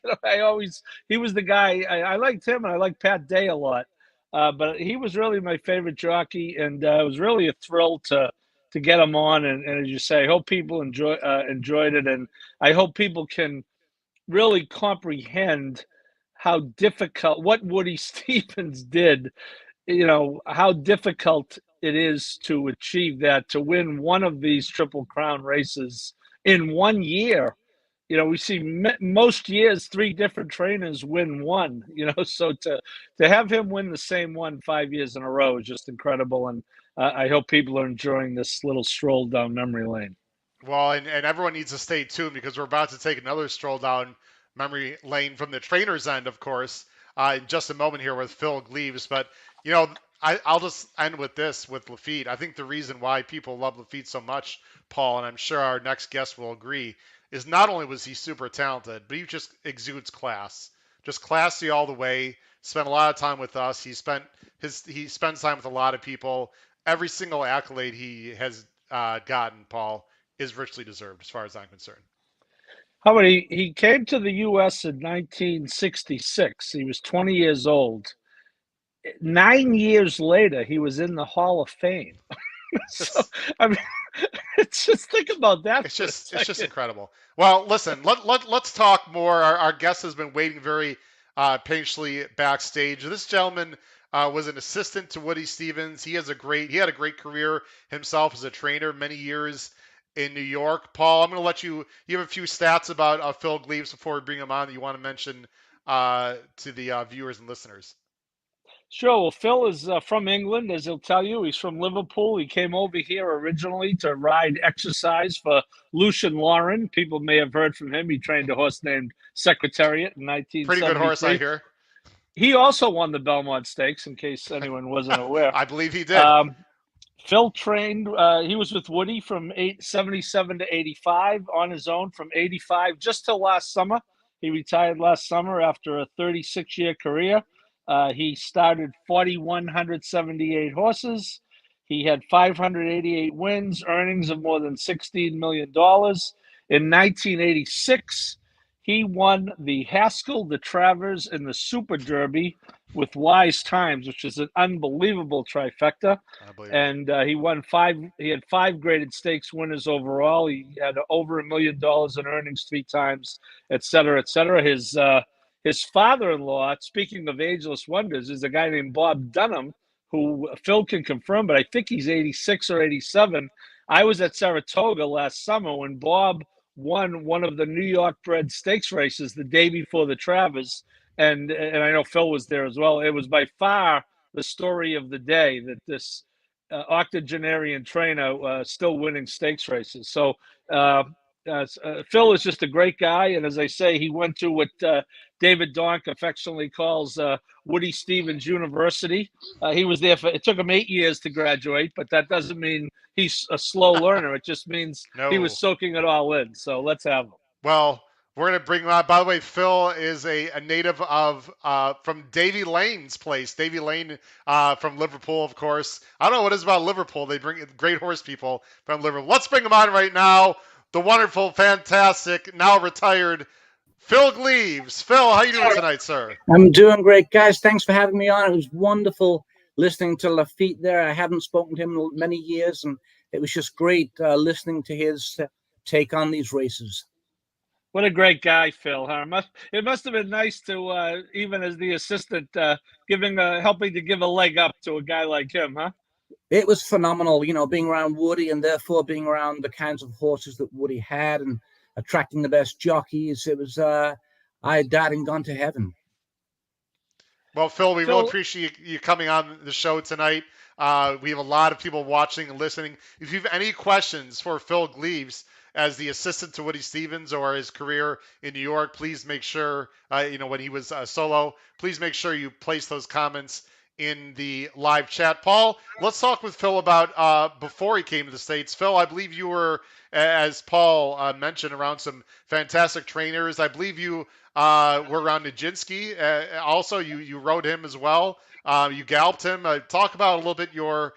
He was the guy. I liked him, and I liked Pat Day a lot, but he was really my favorite jockey, and it was really a thrill to get him on. And as you say, I hope people enjoyed it, and I hope people can really comprehend how difficult what Woody Stevens did, how difficult it is to achieve that, to win one of these Triple Crown races in 1 year. We see most years 3 different trainers win one, so to have him win the same one 5 years in a row is just incredible. And I hope people are enjoying this little stroll down memory lane. Well, and everyone needs to stay tuned because we're about to take another stroll down memory lane from the trainer's end, of course, in just a moment here with Phil Gleaves. But, I'll just end with this with Laffit. I think the reason why people love Laffit so much, Paul, and I'm sure our next guest will agree, is not only was he super talented, but he just exudes class. Just classy all the way. Spent a lot of time with us. He spends time with a lot of people. Every single accolade he has gotten, Paul, is richly deserved as far as I'm concerned. Howard, he came to the U.S. in 1966. He was 20 years old. 9 years later, he was in the Hall of Fame. So, I mean, just think about that. It's just incredible. Well, listen, let's talk more. Our guest has been waiting very patiently backstage. This gentleman was an assistant to Woody Stevens. He had a great career himself as a trainer, many years in New York. Paul, I'm going to let you have a few stats about Phil Gleaves before we bring him on that you want to mention to the viewers and listeners. Sure. Well, Phil is from England, as he'll tell you. He's from Liverpool. He came over here originally to ride exercise for Lucian Lauren. People may have heard from him. He trained a horse named Secretariat in 1973. Pretty good horse, I hear. He also won the Belmont Stakes, in case anyone wasn't aware. I believe he did. Phil trained, he was with Woody from 77 to 85, on his own from 85 just till last summer. He retired last summer after a 36-year career. He started 4,178 horses. He had 588 wins, earnings of more than $16 million. In 1986, he won the Haskell, the Travers, and the Super Derby with Wise Times, which is an unbelievable trifecta. And he won he had 5 graded stakes winners overall. He had over $1 million in earnings 3 times, et cetera, et cetera. His father-in-law, speaking of ageless wonders, is a guy named Bob Dunham, who Phil can confirm, but I think he's 86 or 87. I was at Saratoga last summer when Bob won one of the New York-bred stakes races the day before the Travers, and I know Phil was there as well. It was by far the story of the day that this octogenarian trainer still winning stakes races. So Phil is just a great guy, and as I say, he went to what David Donk affectionately calls Woody Stevens University. He was there it took him 8 years to graduate, but that doesn't mean he's a slow learner. It just means he was soaking it all in. So let's have him. Well, We're going to bring him on. By the way, Phil is a native of from Davy Lane's place. Davy Lane from Liverpool, of course. I don't know what it is about Liverpool. They bring great horse people from Liverpool. Let's bring him on right now. The wonderful, fantastic, now retired Phil Gleaves. Phil, how you doing tonight, sir? I'm doing great, guys. Thanks for having me on. It was wonderful listening to Laffit there. I haven't spoken to him in many years, and it was just great listening to his take on these races. What a great guy, Phil. Huh? It must have been nice to, even as the assistant, helping to give a leg up to a guy like him, huh? It was phenomenal, being around Woody and therefore being around the kinds of horses that Woody had and attracting the best jockeys. It was, I had died and gone to heaven. Well, Phil, we really appreciate you coming on the show tonight. We have a lot of people watching and listening. If you have any questions for Phil Gleaves as the assistant to Woody Stephens or his career in New York, please make sure, when he was solo, please make sure you place those comments in the live chat. Paul, let's talk with Phil about before he came to the States. Phil, I believe you were, as Paul mentioned, around some fantastic trainers. I believe you were around Nijinsky. Also, you rode him as well. You galloped him. Talk about a little bit your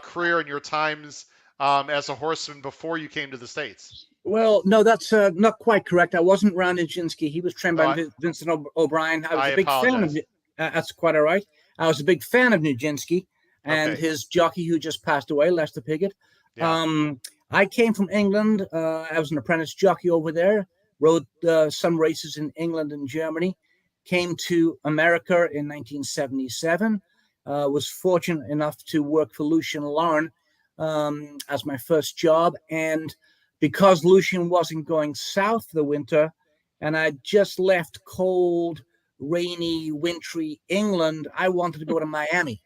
career and your times as a horseman before you came to the States. Well, no, that's not quite correct. I wasn't around Nijinsky. He was trained by Vincent O'Brien. I was a big fan of that's quite all right. I was a big fan of Nijinsky and his jockey who just passed away, Lester Piggott. Yeah. I came from England. I was an apprentice jockey over there, rode some races in England and Germany, came to America in 1977, was fortunate enough to work for Lucien Lauren as my first job. And because Lucien wasn't going south the winter, and I just left cold, rainy, wintry England, I wanted to go to Miami.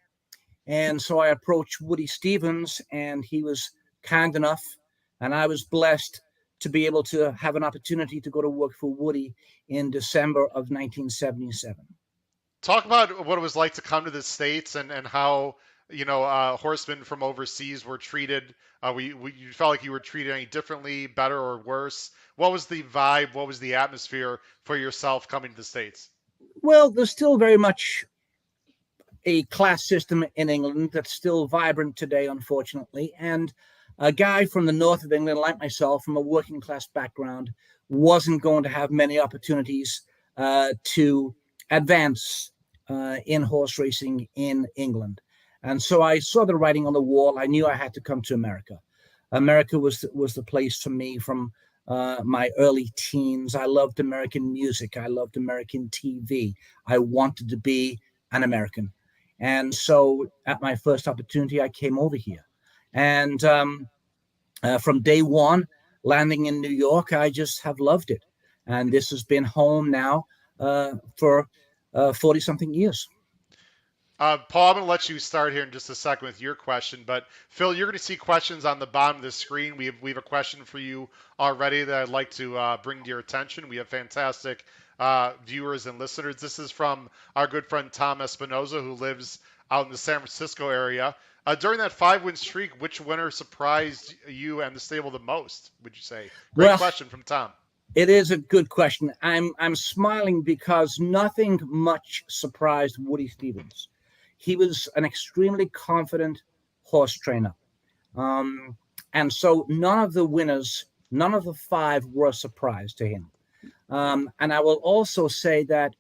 And so I approached Woody Stephens, and he was kind enough, and I was blessed to be able to have an opportunity to go to work for Woody in December of 1977. Talk about what it was like to come to the States and how, horsemen from overseas were treated. You felt like you were treated any differently, better or worse? What was the vibe? What was the atmosphere for yourself coming to the States? Well, there's still very much a class system in England that's still vibrant today, unfortunately. And a guy from the north of England, like myself, from a working class background, wasn't going to have many opportunities to advance in horse racing in England. And so I saw the writing on the wall. I knew I had to come to America. America was the place for me from my early teens. I loved American music. I loved American TV. I wanted to be an American. And so at my first opportunity, I came over here. And from day one, landing in New York, I just have loved it. And this has been home now for 40-something years. Paul, I'm going to let you start here in just a second with your question. But Phil, you're going to see questions on the bottom of the screen. We have a question for you already that I'd like to bring to your attention. We have fantastic viewers and listeners. This is from our good friend Tom Espinoza, who lives out in the San Francisco area. During that 5-win streak, which winner surprised you and the stable the most, would you say? Great question from Tom. It is a good question. I'm smiling because nothing much surprised Woody Stephens. He was an extremely confident horse trainer. And so none of the winners, none of the 5 were a surprise to him. And I will also say that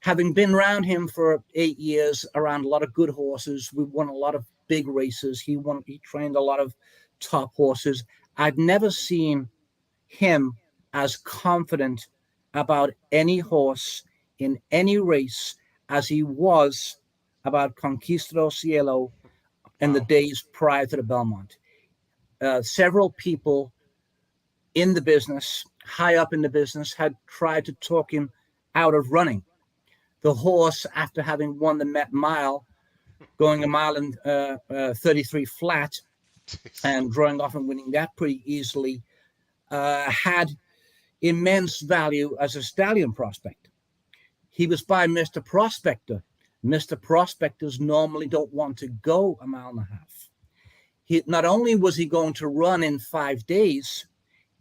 having been around him for 8 years, around a lot of good horses, we won a lot of big races. He trained a lot of top horses. I've never seen him as confident about any horse in any race as he was about Conquistador Cielo in the days prior to the Belmont. Several people in the business, high up in the business, had tried to talk him out of running. The horse, after having won the Met Mile, going a mile and 33 flat, and drawing off and winning that pretty easily, had immense value as a stallion prospect. He was by Mr. Prospector. Mr. Prospectors normally don't want to go a mile and a half. Not only was he going to run in 5 days,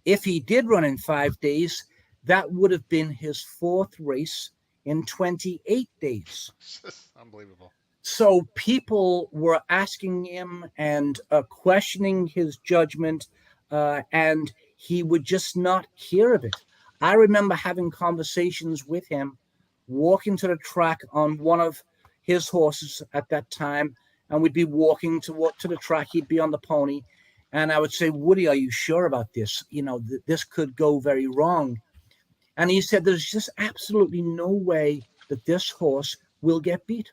if he did run in 5 days, that would have been his 4th race in 28 days. Unbelievable. So people were asking him and questioning his judgment, and he would just not hear of it. I remember having conversations with him, walking to the track on one of his horses at that time, and we'd be walking to the track. He'd be on the pony, and I would say, "Woody, are you sure about this? This could go very wrong." And he said, "There's just absolutely no way that this horse will get beat."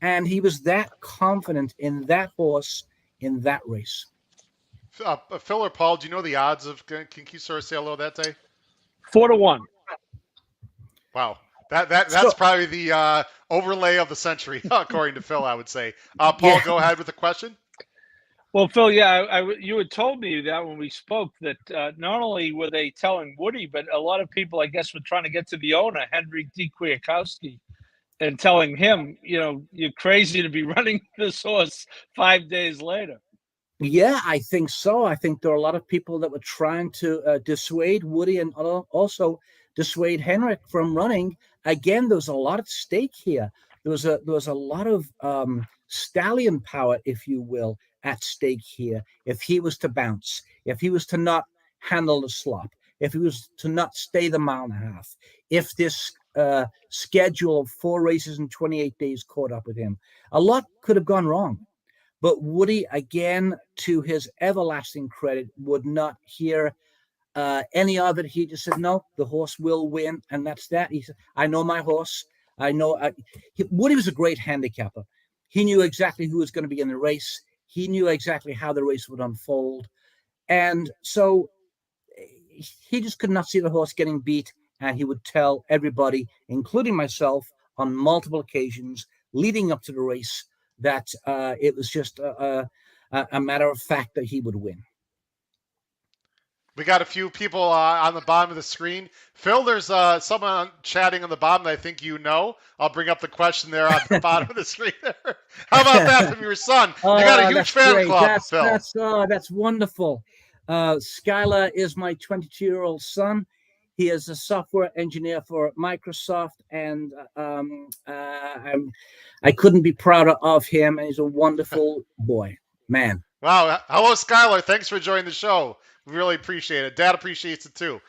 And he was that confident in that horse in that race. Phil or Paul, do you know the odds of Conquistador Cielo that day? 4-1. Wow. That's probably the overlay of the century, according to Phil, I would say. Paul, yeah. Go ahead with the question. Well, Phil, yeah, you had told me that when we spoke that not only were they telling Woody, but a lot of people, I guess, were trying to get to the owner, Henryk D. Kwiatkowski, and telling him, you're crazy to be running this horse 5 days later. Yeah, I think so. I think there are a lot of people that were trying to dissuade Woody and also dissuade Henrik from running. Again, there was a lot at stake here. There was a lot of stallion power, if you will, at stake here. If he was to bounce, if he was to not handle the slop, if he was to not stay the mile and a half, if this schedule of 4 races in 28 days caught up with him, a lot could have gone wrong. But Woody, again, to his everlasting credit, would not hear any of it. He just said, "No, the horse will win," and that's that. He said, "I know my horse. I know." Woody was a great handicapper. He knew exactly who was going to be in the race. He knew exactly how the race would unfold. And so he just could not see the horse getting beat. And he would tell everybody, including myself, on multiple occasions leading up to the race, that it was just a matter of fact that he would win. We got a few people on the bottom of the screen. Phil, there's someone chatting on the bottom that I think you know. I'll bring up the question there on the bottom of the screen there. How about that from your son? You got a huge fan club, Phil. That's wonderful. Skylar is my 22-year-old son. He is a software engineer for Microsoft, and I couldn't be prouder of him. And he's a wonderful boy, man. Wow. Hello, Skylar. Thanks for joining the show. We really appreciate it. Dad appreciates it too.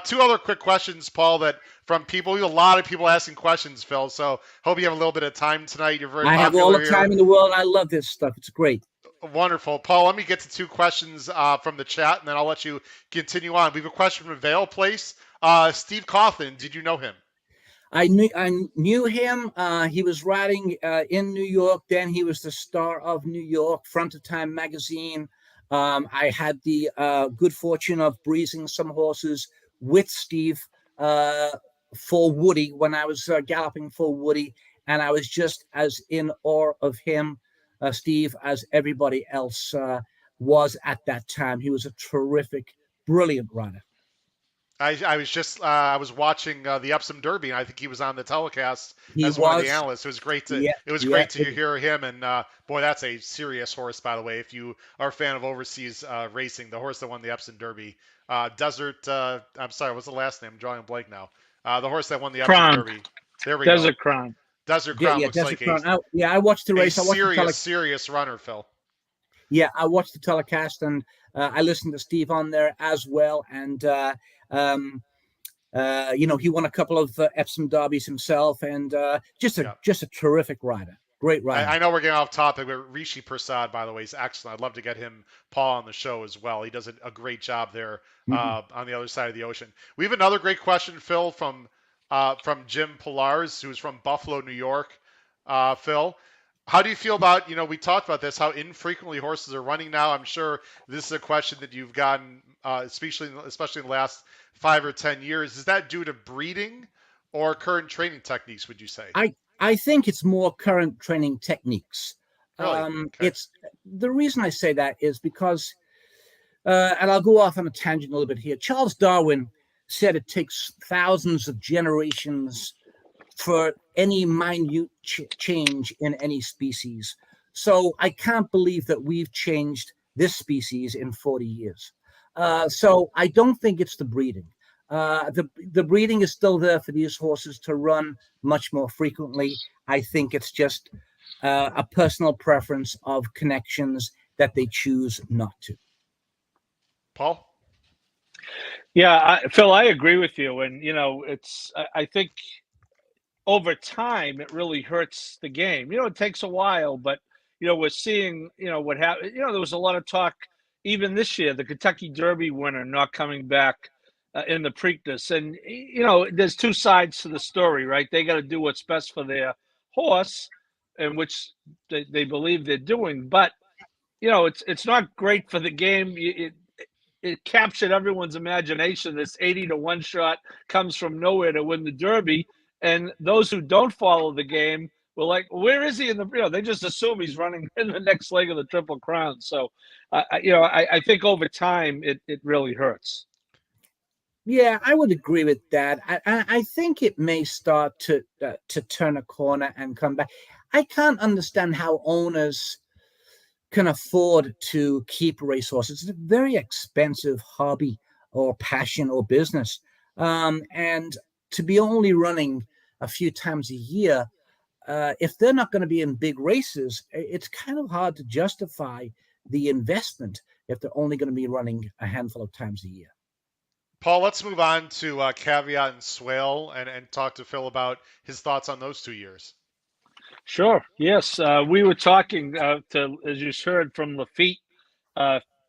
2 other quick questions, Paul, that from people. We have a lot of people asking questions, Phil. So hope you have a little bit of time tonight. You're very popular. I have all the time in the world. I love this stuff. It's great. Wonderful. Paul, let me get to 2 questions from the chat, and then I'll let you continue on. We have a question from Vale Place. Steve Coughlin, did you know him? I knew him. He was riding in New York. Then he was the star of New York, Front of Time magazine. I had the good fortune of breezing some horses with Steve for Woody when I was galloping for Woody. And I was just as in awe of him, Steve, as everybody else was at that time. He was a terrific, brilliant rider. I was watching the Epsom Derby, and I think he was on the telecast as one of the analysts. It was great to hear him. And boy, that's a serious horse, by the way. If you are a fan of overseas racing, the horse that won the Epsom Derby, Desert. I'm sorry, what's the last name? I'm drawing a blank now. The horse that won the Epsom Derby. There we go. Desert Crown. Desert Crown looks like I watched the race. I watched serious runner, Phil. Yeah, I watched the telecast, and I listened to Steve on there as well. And he won a couple of Epsom Derbies himself, and just a terrific rider. Great rider. I know we're getting off topic, but Rishi Prasad, by the way, is excellent. I'd love to get him, Paul, on the show as well. He does a great job there on the other side of the ocean. We have another great question, Phil, from Jim Pillars, who's from Buffalo, New York. Phil, how do you feel about, we talked about this, how infrequently horses are running now? I'm sure this is a question that you've gotten, especially in the last 5 or 10 years. Is that due to breeding or current training techniques, would you say? I think it's more current training techniques. Really? Okay. It's the reason I say that is because, and I'll go off on a tangent a little bit here. Charles Darwin said it takes thousands of generations for any minute change in any species. So I can't believe that we've changed this species in 40 years. So I don't think it's the breeding. The breeding is still there for these horses to run much more frequently. I think it's just a personal preference of connections that they choose not to. Paul? Yeah, Phil, I agree with you. And, I think over time, it really hurts the game. It takes a while, but, we're seeing, what happened. There was a lot of talk even this year, the Kentucky Derby winner not coming back in the Preakness. And, there's two sides to the story, right? They got to do what's best for their horse, and which they believe they're doing. But, it's not great for the game. It captured everyone's imagination. This 80-1 shot comes from nowhere to win the Derby. And those who don't follow the game were like, where is he in the, they just assume he's running in the next leg of the Triple Crown. So, I think over time it really hurts. Yeah, I would agree with that. I think it may start to turn a corner and come back. I can't understand how owners can afford to keep racehorses. It's a very expensive hobby or passion or business. And to be only running a few times a year, if they're not going to be in big races, it's kind of hard to justify the investment if they're only going to be running a handful of times a year. Paul, let's move on to Caveat and Swale and talk to Phil about his thoughts on those 2 years. Sure. Yes. We were talking as you heard from Laffit,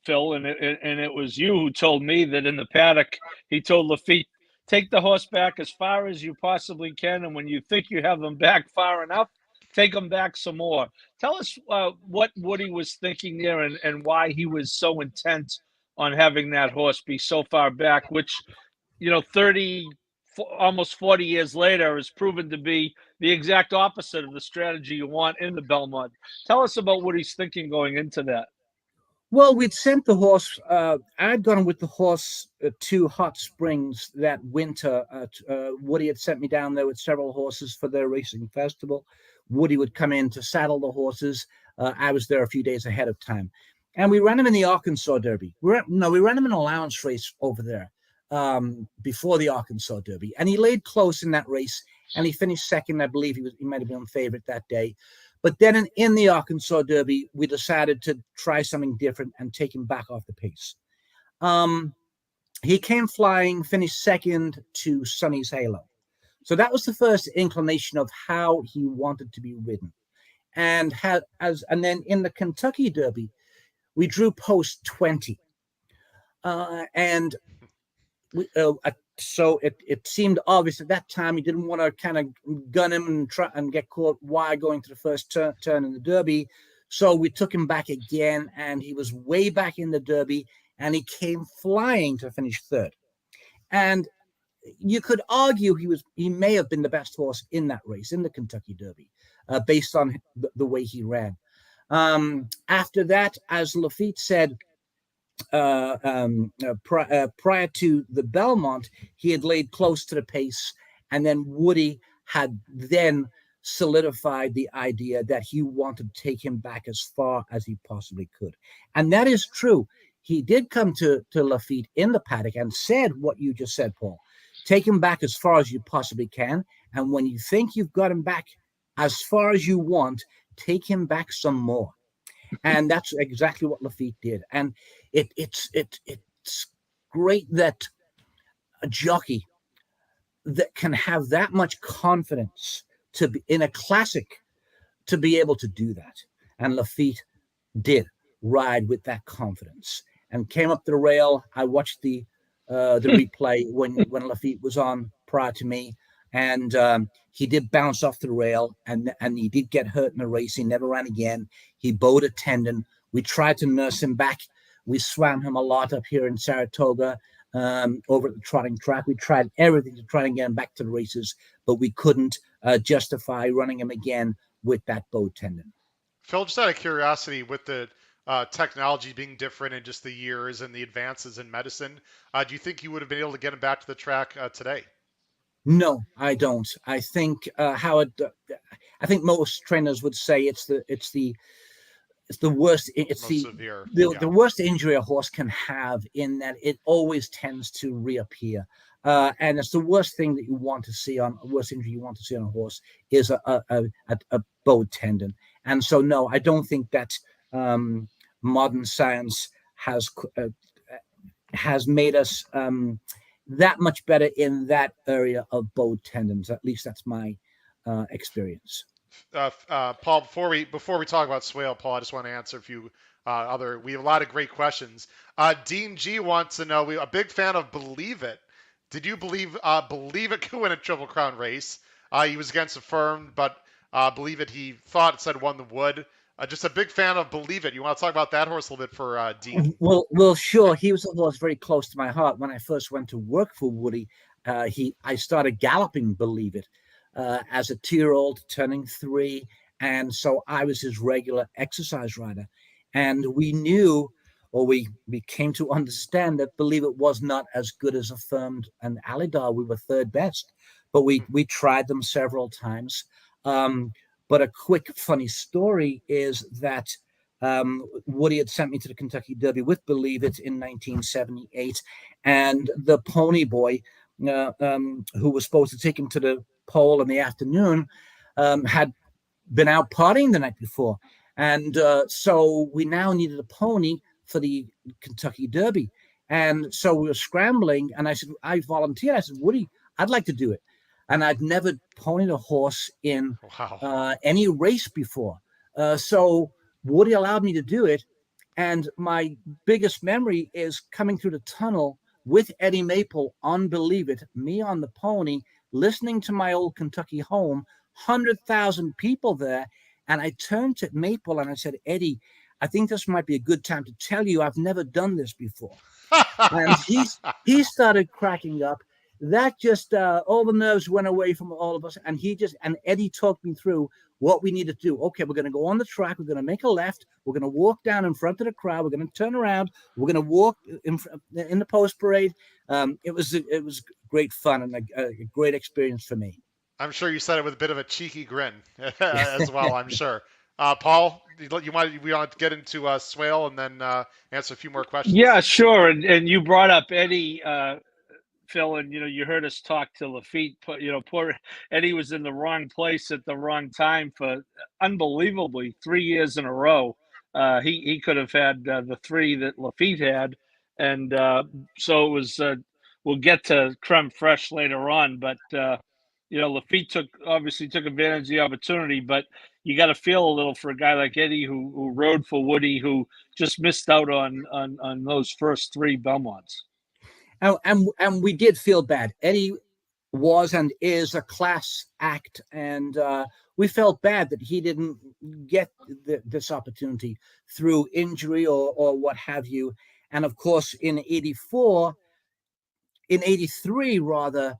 Phil, and it was you who told me that in the paddock, he told Laffit, take the horse back as far as you possibly can. And when you think you have them back far enough, take them back some more. Tell us what Woody was thinking there and why he was so intent on having that horse be so far back, which, almost 40 years later has proven to be the exact opposite of the strategy you want in the Belmont. Tell us about what he's thinking going into that. Well, we'd sent the horse. I'd gone with the horse to Hot Springs that winter. Woody had sent me down there with several horses for their racing festival. Woody would come in to saddle the horses. I was there a few days ahead of time. And we ran him in the Arkansas Derby. We ran him in an allowance race over there before the Arkansas Derby. And he laid close in that race, and he finished second. I believe he might have been favorite that day. But then in the Arkansas Derby, we decided to try something different and take him back off the pace. He came flying, finished second to Sonny's Halo. So that was the first inclination of how he wanted to be ridden. And then in the Kentucky Derby, we drew post 20. So it seemed obvious at that time he didn't want to kind of gun him and try and get caught while going to the first turn in the Derby. So we took him back again, and he was way back in the Derby, and he came flying to finish third. And you could argue he may have been the best horse in that race, in the Kentucky Derby, based on the way he ran. After that, as Laffit said, prior to the Belmont, he had laid close to the pace, and then Woody had then solidified the idea that he wanted to take him back as far as he possibly could. And that is true. He did come to Laffit in the paddock and said what you just said, Paul. Take him back as far as you possibly can, and when you think you've got him back as far as you want, take him back some more. And that's exactly what Laffit did. And it's great that a jockey that can have that much confidence to be in a classic to be able to do that. And Laffit did ride with that confidence and came up the rail. I watched the replay when Laffit was on prior to me, and he did bounce off the rail, and he did get hurt in the race. He never ran again. He bowed a tendon. We tried to nurse him back. We swam him a lot up here in Saratoga over at the trotting track. We tried everything to try and get him back to the races, but we couldn't justify running him again with that bowed tendon. Phil, just out of curiosity, with the technology being different in just the years and the advances in medicine, do you think you would have been able to get him back to the track today? No, I don't. I think Howard. I think most trainers would say it's the worst. It's the worst injury a horse can have, in that it always tends to reappear. And it's the worst thing that you want to see on worst injury you want to see on a horse is a bowed tendon. And so, no, I don't think that modern science has made us that much better in that area of bowed tendons. At least that's my experience. Paul, before we talk about Swale, Paul, I just want to answer a few other. We have a lot of great questions. Dean G wants to know. We're a big fan of Believe It. Did you believe it could win a Triple Crown race? He was against Affirmed, but Believe It he thought it said won the Wood. Just a big fan of Believe It. You want to talk about that horse a little bit for Dean? Well, sure. He was a horse very close to my heart. When I first went to work for Woody, I started galloping Believe It as a 2-year-old turning 3, and so I was his regular exercise rider. And we knew, or we came to understand, that Believe It was not as good as Affirmed and Alidar. We were third best, but we tried them several times. But a quick funny story is that Woody had sent me to the Kentucky Derby with Believe It in 1978, and the pony boy who was supposed to take him to the pole in the afternoon had been out partying the night before. And so we now needed a pony for the Kentucky Derby. And so we were scrambling, and I said, I volunteered. I said, Woody, I'd like to do it. And I'd never ponied a horse in any race before. So Woody allowed me to do it. And my biggest memory is coming through the tunnel with Eddie Maple on Believe It, me on the pony, listening to my old Kentucky home, 100,000 people there. And I turned to Maple and I said, Eddie, I think this might be a good time to tell you I've never done this before. And he started cracking up. That just all the nerves went away from all of us, and Eddie talked me through what we need to do. Okay, we're going to go on the track. We're going to make a left. We're going to walk down in front of the crowd. We're going to turn around. We're going to walk in the post parade. It was great fun and a great experience for me. I'm sure you said it with a bit of a cheeky grin as well. I'm sure. Paul, we want to get into Swale and then answer a few more questions. Yeah, sure. And you brought up Eddie. Phil, and you heard us talk to Laffit. Poor Eddie was in the wrong place at the wrong time for unbelievably 3 years in a row. He could have had the 3 that Laffit had, and so it was. We'll get to Creme Fraiche later on, but Laffit obviously took advantage of the opportunity. But you got to feel a little for a guy like Eddie who rode for Woody, who just missed out on those first 3 Belmonts. And we did feel bad. Eddie was and is a class act, and we felt bad that he didn't get this opportunity through injury or what have you. And of course, in 83 rather,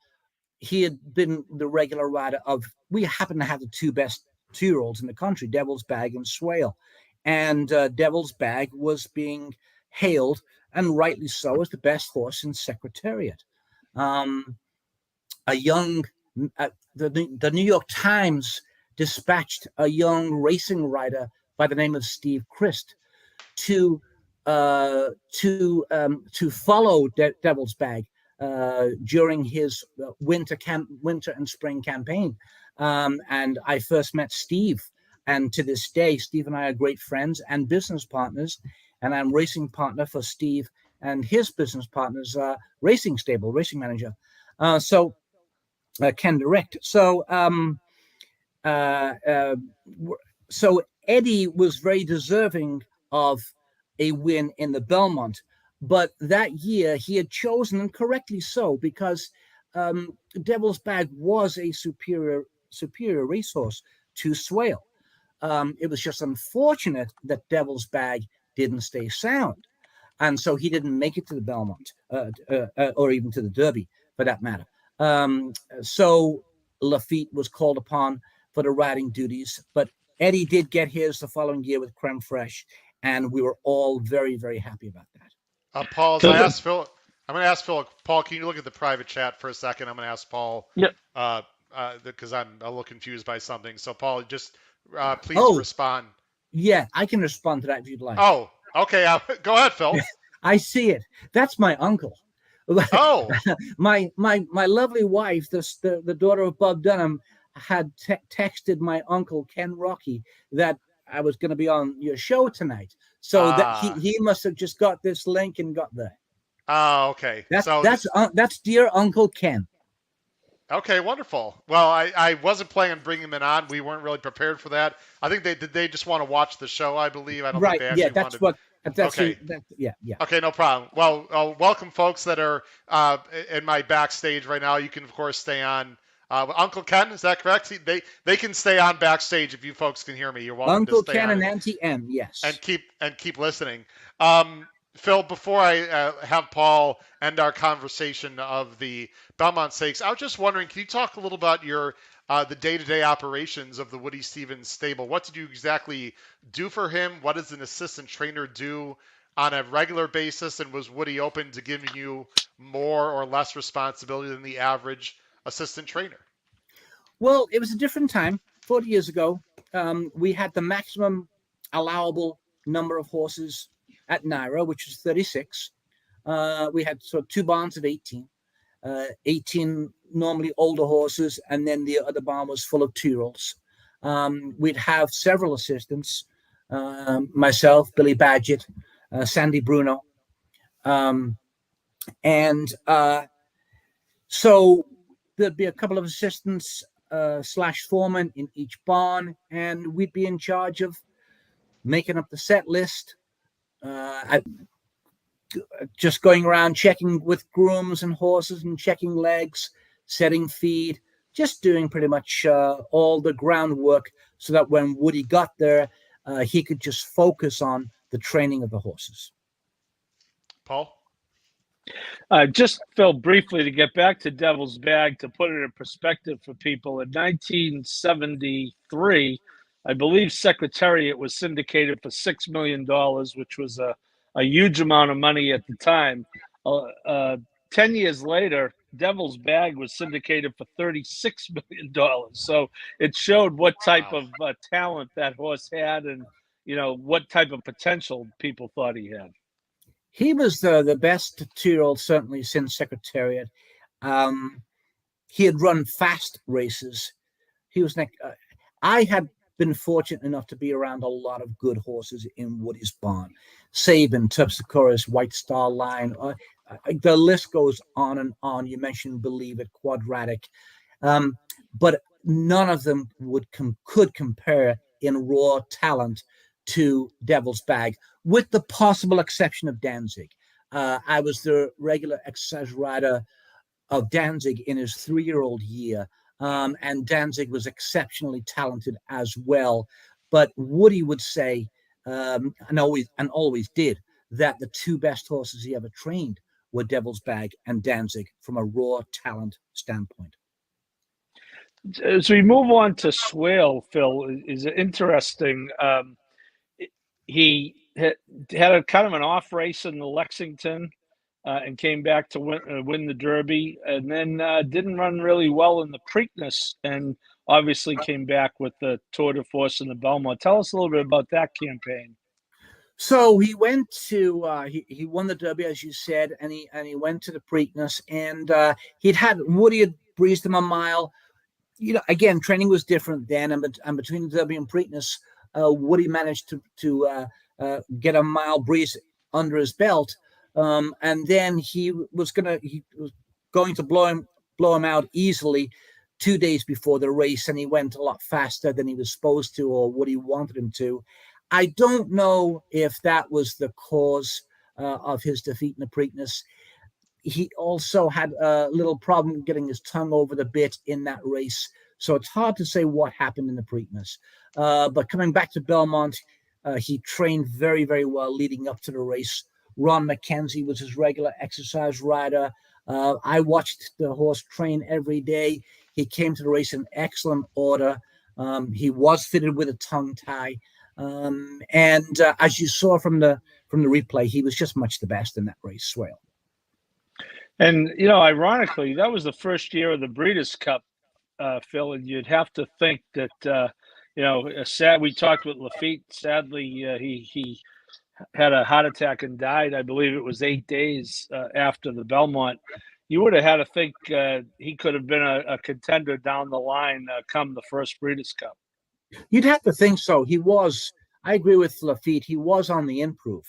he had been the regular rider of. We happened to have the 2 best 2-year-olds in the country, Devil's Bag and Swale, and Devil's Bag was being hailed, and rightly so, as the best horse in Secretariat. The New York Times dispatched a young racing rider by the name of Steve Christ to follow Devil's Bag during his winter and spring campaign. And I first met Steve, and to this day, Steve and I are great friends and business partners. And I'm racing partner for Steve and his business partner's racing stable, racing manager. So Ken Direct. So Eddie was very deserving of a win in the Belmont. But that year he had chosen, and correctly so, because Devil's Bag was a superior racehorse to Swale. It was just unfortunate that Devil's Bag didn't stay sound, and so he didn't make it to the Belmont or even to the Derby for that matter. So Laffit was called upon for the riding duties, but Eddie did get his the following year with Creme Fraiche, and we were all very, very happy about that. Paul, as I asked Phil, I'm going to ask Phil. Paul, can you look at the private chat for a second? I'm going to ask Paul. Yep. Because I'm a little confused by something. So Paul, just please respond. Yeah, I can respond to that if you'd like. Oh, okay. Go ahead, Phil. I see it. That's my uncle. Oh, my lovely wife, the daughter of Bob Dunham, had texted my uncle Ken Rocky that I was going to be on your show tonight. So that he must have just got this link and got there. Okay. That's dear Uncle Ken. Okay, wonderful. Well, I wasn't planning on bringing him on. We weren't really prepared for that. I think they just want to watch the show, I believe. I don't think they actually wanted. Okay. Yeah. Okay, no problem. Well, welcome folks that are in my backstage right now. You can of course stay on. Uncle Ken, is that correct? They can stay on backstage if you folks can hear me. You're welcome Uncle to stay Ken on and Auntie M, yes. and keep listening. Phil, before I have Paul end our conversation of the Belmont Stakes, I was just wondering, can you talk a little about your the day-to-day operations of the Woody Stephens stable? What did you exactly do for him? What does an assistant trainer do on a regular basis? And was Woody open to giving you more or less responsibility than the average assistant trainer? Well, it was a different time. 40 years ago, we had the maximum allowable number of horses at Naira, which was 36. We had sort of 2 barns of 18. 18 normally older horses, and then the other barn was full of 2-year-olds. We'd have several assistants, myself, Billy Badgett, Sandy Bruno. So there'd be a couple of assistants / foreman in each barn, and we'd be in charge of making up the set list, just going around checking with grooms and horses and checking legs, setting feed, just doing pretty much all the groundwork so that when Woody got there, he could just focus on the training of the horses. Paul? Just, Phil, briefly to get back to Devil's Bag, to put it in perspective for people, in 1973, I believe Secretariat was syndicated for $6 million, which was a huge amount of money at the time. 10 years later, Devil's Bag was syndicated for $36 million. So it showed what type of talent that horse had, and what type of potential people thought he had. He was the best 2-year-old, certainly, since Secretariat. He had run fast races. He was I had been fortunate enough to be around a lot of good horses in Woody's barn. Sabin, Terpsichorus, White Star Line. The list goes on and on. You mentioned Believe It, Quadratic. But none of them could compare in raw talent to Devil's Bag, with the possible exception of Danzig. I was the regular exercise rider of Danzig in his 3-year-old year, and Danzig was exceptionally talented as well. But Woody would say, and always did, that the 2 best horses he ever trained were Devil's Bag and Danzig from a raw talent standpoint. As we move on to Swale, Phil, is interesting. He had a kind of an off race in the Lexington and came back to win the Derby, and then didn't run really well in the Preakness, and obviously came back with the Tour de Force in the Belmont. Tell us a little bit about that campaign. So he went to he won the Derby, as you said, and he went to the Preakness, and Woody had breezed him a mile. Again, training was different then, and between the Derby and Preakness, Woody managed to get a mile breeze under his belt, and then he was going to blow him out easily 2 days before the race, and he went a lot faster than he was supposed to, or Woody wanted him to. I don't know if that was the cause of his defeat in the Preakness. He also had a little problem getting his tongue over the bit in that race, so it's hard to say what happened in the Preakness. But coming back to Belmont, he trained very, very well leading up to the race. Ron McKenzie was his regular exercise rider. I watched the horse train every day. He came to the race in excellent order. He was fitted with a tongue tie. And as you saw from the replay, he was just much the best in that race, Swale. And, ironically, that was the first year of the Breeders' Cup, Phil, and you'd have to think that, we talked with Laffit. Sadly, he had a heart attack and died. I believe it was 8 days after the Belmont. You would have had to think he could have been a contender down the line come the first Breeders' Cup. You'd have to think so. He was. I agree with Laffit. He was on the improve.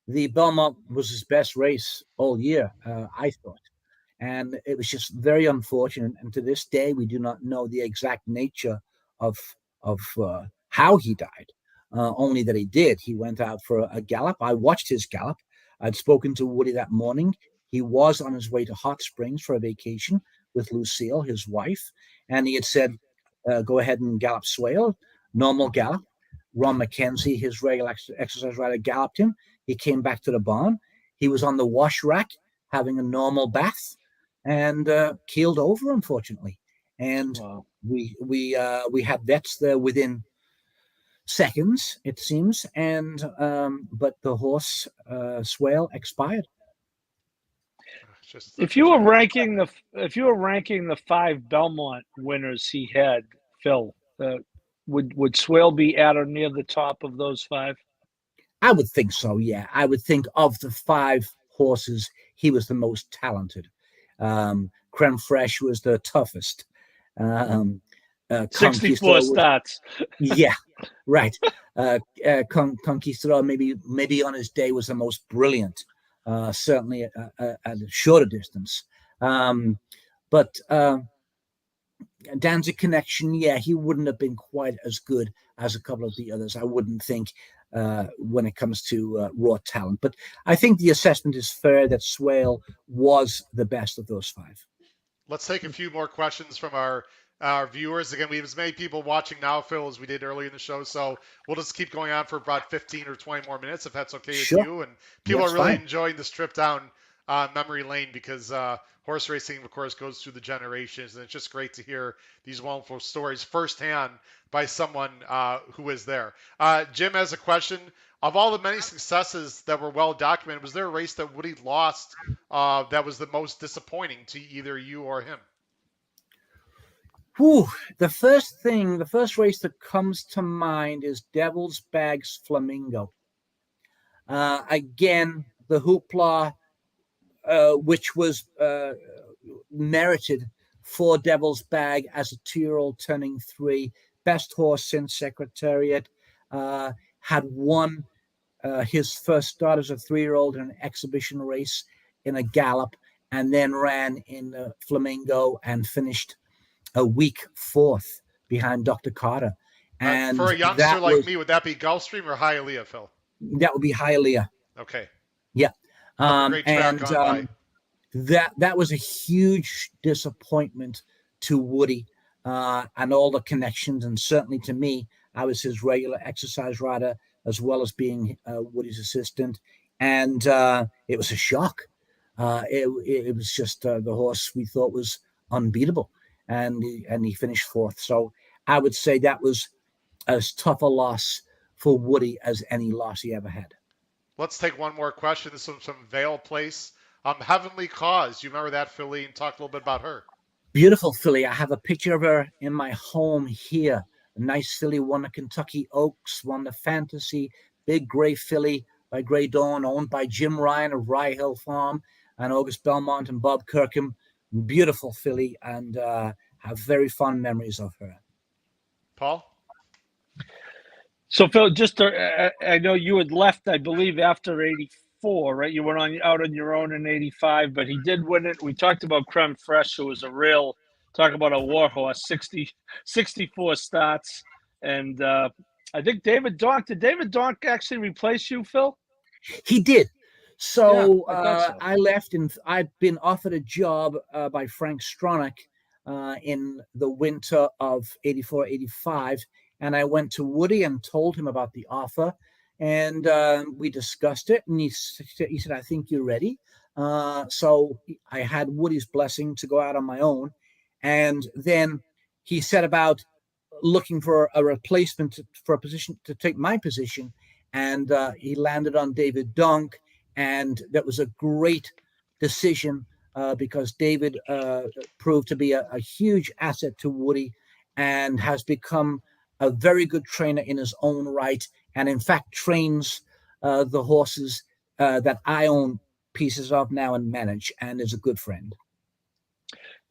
The Belmont was his best race all year, I thought. And it was just very unfortunate. And to this day, we do not know the exact nature of how he died. Only that he did. He went out for a gallop. I watched his gallop. I'd spoken to Woody that morning. He was on his way to Hot Springs for a vacation with Lucille, his wife, and he had said, "Go ahead and gallop Swale, normal gallop." Ron McKenzie, his regular exercise rider, galloped him. He came back to the barn. He was on the wash rack having a normal bath and keeled over, unfortunately. And Wow. we had vets there within seconds, it seems, and but the horse Swale expired. If you were ranking the 5 Belmont winners he had, Phil, would Swale be at or near the top of those 5? I would think so. Yeah, I would think of the 5 horses, he was the most talented. Creme Fraiche was the toughest. 64 starts. Yeah, right. Conquistador maybe on his day was the most brilliant. Certainly at a shorter distance. But Danzig Connection, yeah, he wouldn't have been quite as good as a couple of the others, I wouldn't think, when it comes to raw talent. But I think the assessment is fair that Swale was the best of those 5. Let's take a few more questions from our viewers. Again, we have as many people watching now, Phil, as we did earlier in the show. So we'll just keep going on for about 15 or 20 more minutes, if that's okay with you. And people are really enjoying this trip down memory lane because horse racing, of course, goes through the generations. And it's just great to hear these wonderful stories firsthand by someone who was there. Jim has a question. Of all the many successes that were well documented, was there a race that Woody lost that was the most disappointing to either you or him? The first race that comes to mind is Devil's Bag's Flamingo. Again, the hoopla, which was merited for Devil's Bag as a 2-year-old turning 3, best horse since Secretariat, had won his first start as a 3-year-old in an exhibition race in a gallop, and then ran in Flamingo and finished a week 4th behind Dr. Carter. And for a youngster like me, would that be Gulfstream or Hialeah, Phil? That would be Hialeah. Okay. Yeah. Great track by. That was a huge disappointment to Woody and all the connections, and certainly to me. I was his regular exercise rider as well as being Woody's assistant, and it was a shock. It was just the horse we thought was unbeatable, and he finished 4th. So I would say that was as tough a loss for Woody as any loss he ever had. Let's take one more question. This is from Vale Place. Heavenly Cause. Do you remember that filly? And talk a little bit about her. Beautiful filly. I have a picture of her in my home here. A nice filly, won the Kentucky Oaks, won the Fantasy, big gray filly by Grey Dawn, owned by Jim Ryan of Rye Hill Farm and August Belmont and Bob Kirkham. Beautiful filly, and have very fond memories of her. Paul? So, Phil, I know you had left, I believe, after 84, right? You went out on your own in 85, but he did win it. We talked about Creme Fraiche, who was talk about a war horse, 64 starts. And I think did David Donk actually replace you, Phil? He did. So, yeah, I left, and I'd been offered a job by Frank Stronach in the winter of 84, 85. And I went to Woody and told him about the offer, and we discussed it. And he said, "I think you're ready." So I had Woody's blessing to go out on my own, and then he set about looking for a replacement for a position to take my position, and he landed on David Donk, and that was a great decision because David proved to be a huge asset to Woody, and has become a very good trainer in his own right, and in fact trains the horses that I own pieces of now and manage, and is a good friend.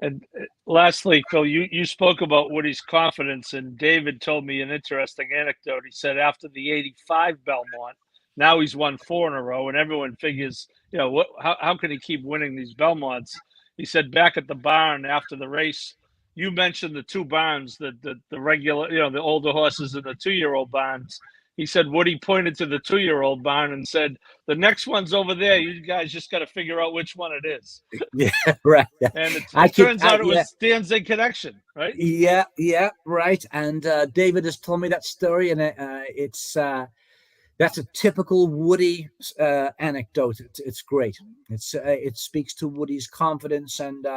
And lastly, Phil, you spoke about Woody's confidence, and David told me an interesting anecdote. He said after the '85 Belmont, now he's won 4 in a row, and everyone figures, how can he keep winning these Belmonts? He said back at the barn after the race, you mentioned the 2 barns, the regular, the older horses and the 2-year-old barns. He said Woody pointed to the 2-year-old barn and said, "The next one's over there. You guys just got to figure out which one it is." Yeah, right. And it turns out it was Danzig Connection, right? Yeah, right. And David has told me that story, and that's a typical Woody anecdote. It's great. It speaks to Woody's confidence and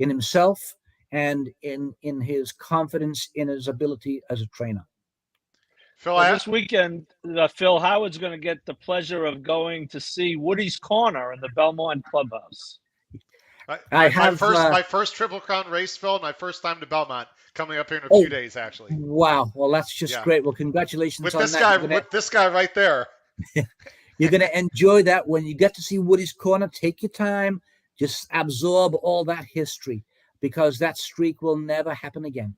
in himself, and in his confidence in his ability as a trainer. Phil, this weekend, Phil Howard's going to get the pleasure of going to see Woody's Corner in the Belmont Clubhouse. My first Triple Crown race, Phil, my first time to Belmont, coming up here in a few days, actually. Wow. Well, that's just great. Well, congratulations with this guy right there. You're going to enjoy that when you get to see Woody's Corner. Take your time. Just absorb all that history, because that streak will never happen again.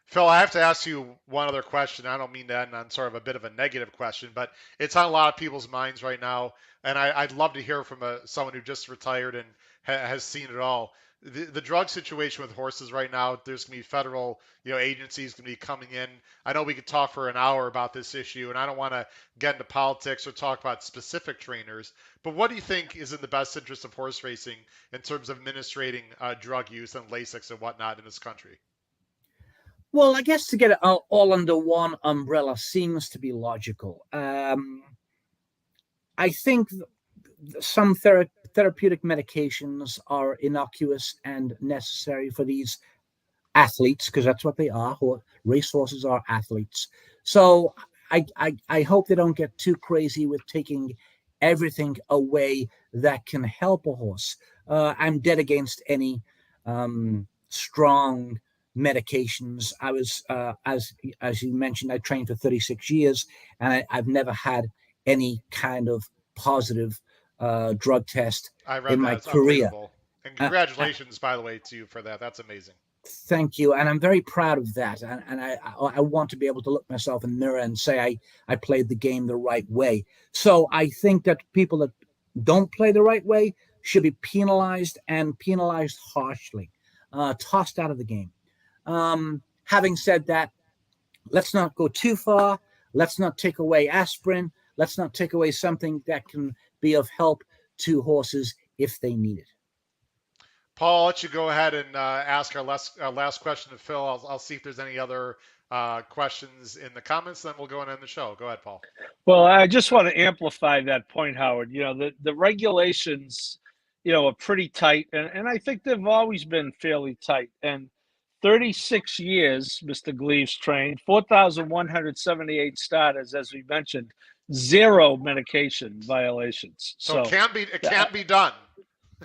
Phil, I have to ask you one other question. I don't mean to end on sort of a bit of a negative question, but it's on a lot of people's minds right now, and I'd love to hear from someone who just retired and has seen it all. The drug situation with horses right now, there's going to be federal agencies going to be coming in. I know we could talk for an hour about this issue, and I don't want to get into politics or talk about specific trainers, but what do you think is in the best interest of horse racing in terms of administrating drug use and Lasix and whatnot in this country? Well, I guess to get it all under one umbrella seems to be logical. I think some therapeutic medications are innocuous and necessary for these athletes, because that's what they are. Racehorses are athletes. So I hope they don't get too crazy with taking everything away that can help a horse. I'm dead against any strong medications. I was, as you mentioned, I trained for 36 years, and I've never had any kind of positive drug test in my career. And congratulations, by the way, to you for that. That's amazing. Thank you, and I'm very proud of that. And I want to be able to look myself in the mirror and say I played the game the right way. So I think that people that don't play the right way should be penalized, and penalized harshly, tossed out of the game. Having said that, let's not go too far. Let's not take away aspirin. Let's not take away something that can be of help to horses if they need it. Paul, I'll let you go ahead and ask our last question to Phil. I'll see if there's any other questions in the comments, then we'll go and end the show. Go ahead, Paul. Well, I just want to amplify that point, Howard. The regulations, are pretty tight, and I think they've always been fairly tight. And 36 years, Mr. Gleaves trained, 4,178 starters, as we mentioned, 0 medication violations. So it can be done.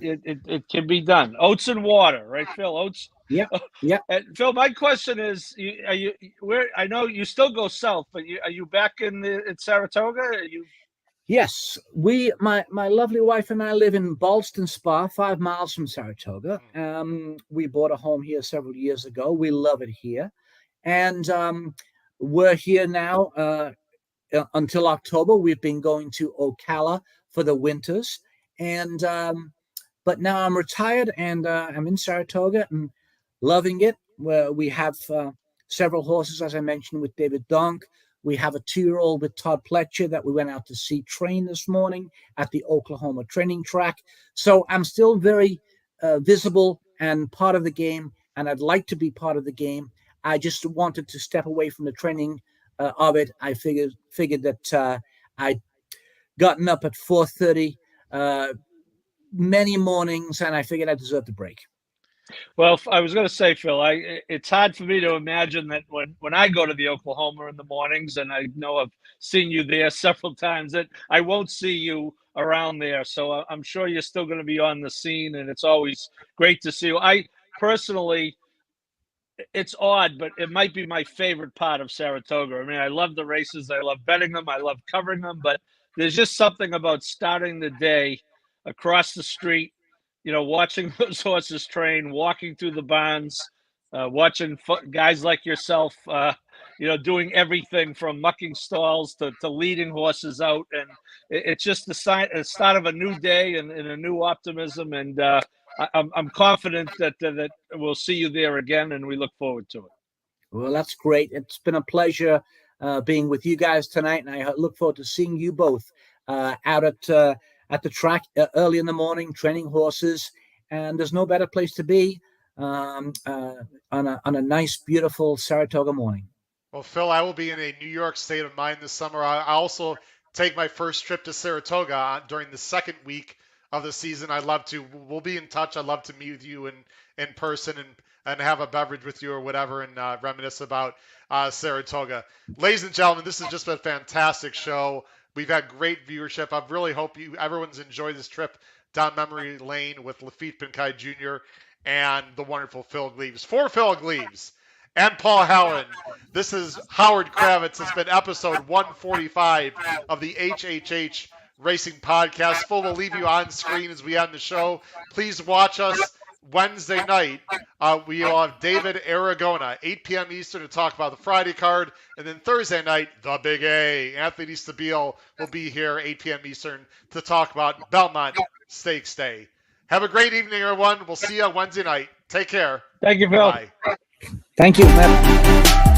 It can be done. Oats and water, right, Phil? Oats. Yeah. And Phil, my question is, are you where? I know you still go south, but are you back in Saratoga? Are you? Yes, my lovely wife and I live in Ballston Spa, 5 miles from Saratoga. We bought a home here several years ago. We love it here, and we're here now until October. We've been going to Ocala for the winters, and but now I'm retired, and I'm in Saratoga and loving it. We have several horses, as I mentioned, with David Donk. We have a 2-year-old with Todd Pletcher that we went out to see train this morning at the Oklahoma training track. So I'm still very visible and part of the game, and I'd like to be part of the game. I just wanted to step away from the training of it. I figured that I'd gotten up at 4:30 many mornings, and I figured I deserved a break. Well, I was going to say, Phil, it's hard for me to imagine that when I go to the Oklahoma in the mornings, and I know I've seen you there several times, that I won't see you around there. So I'm sure you're still going to be on the scene, and it's always great to see you. I personally, it's odd, but it might be my favorite part of Saratoga. I mean, I love the races. I love betting them. I love covering them. But there's just something about starting the day across the street, watching those horses train, walking through the barns, watching guys like yourself, doing everything from mucking stalls to leading horses out. And it's just the start of a new day and a new optimism. And I'm confident that we'll see you there again, and we look forward to it. Well, that's great. It's been a pleasure being with you guys tonight, and I look forward to seeing you both out at the track early in the morning, training horses. And there's no better place to be on a nice, beautiful Saratoga morning. Well, Phil, I will be in a New York state of mind this summer. I also take my first trip to Saratoga during the second week of the season. I'd love to. We'll be in touch. I'd love to meet with you in person and have a beverage with you or whatever and reminisce about Saratoga. Ladies and gentlemen, this has just been a fantastic show. We've had great viewership. I really hope everyone's enjoyed this trip down memory lane with Laffit Pincay Jr. and the wonderful Phil Gleaves. For Phil Gleaves and Paul Howard, this is Howard Kravitz. It's been episode 145 of the HHH Racing Podcast. Phil will leave you on screen as we end the show. Please watch us Wednesday night. We will have David Aragona, 8 p.m. Eastern, to talk about the Friday card. And then Thursday night, the Big A. Anthony Stabile will be here, 8 p.m. Eastern, to talk about Belmont Stakes Day. Have a great evening, everyone. We'll see you Wednesday night. Take care. Thank you, Phil. Bye. Thank you, Matt.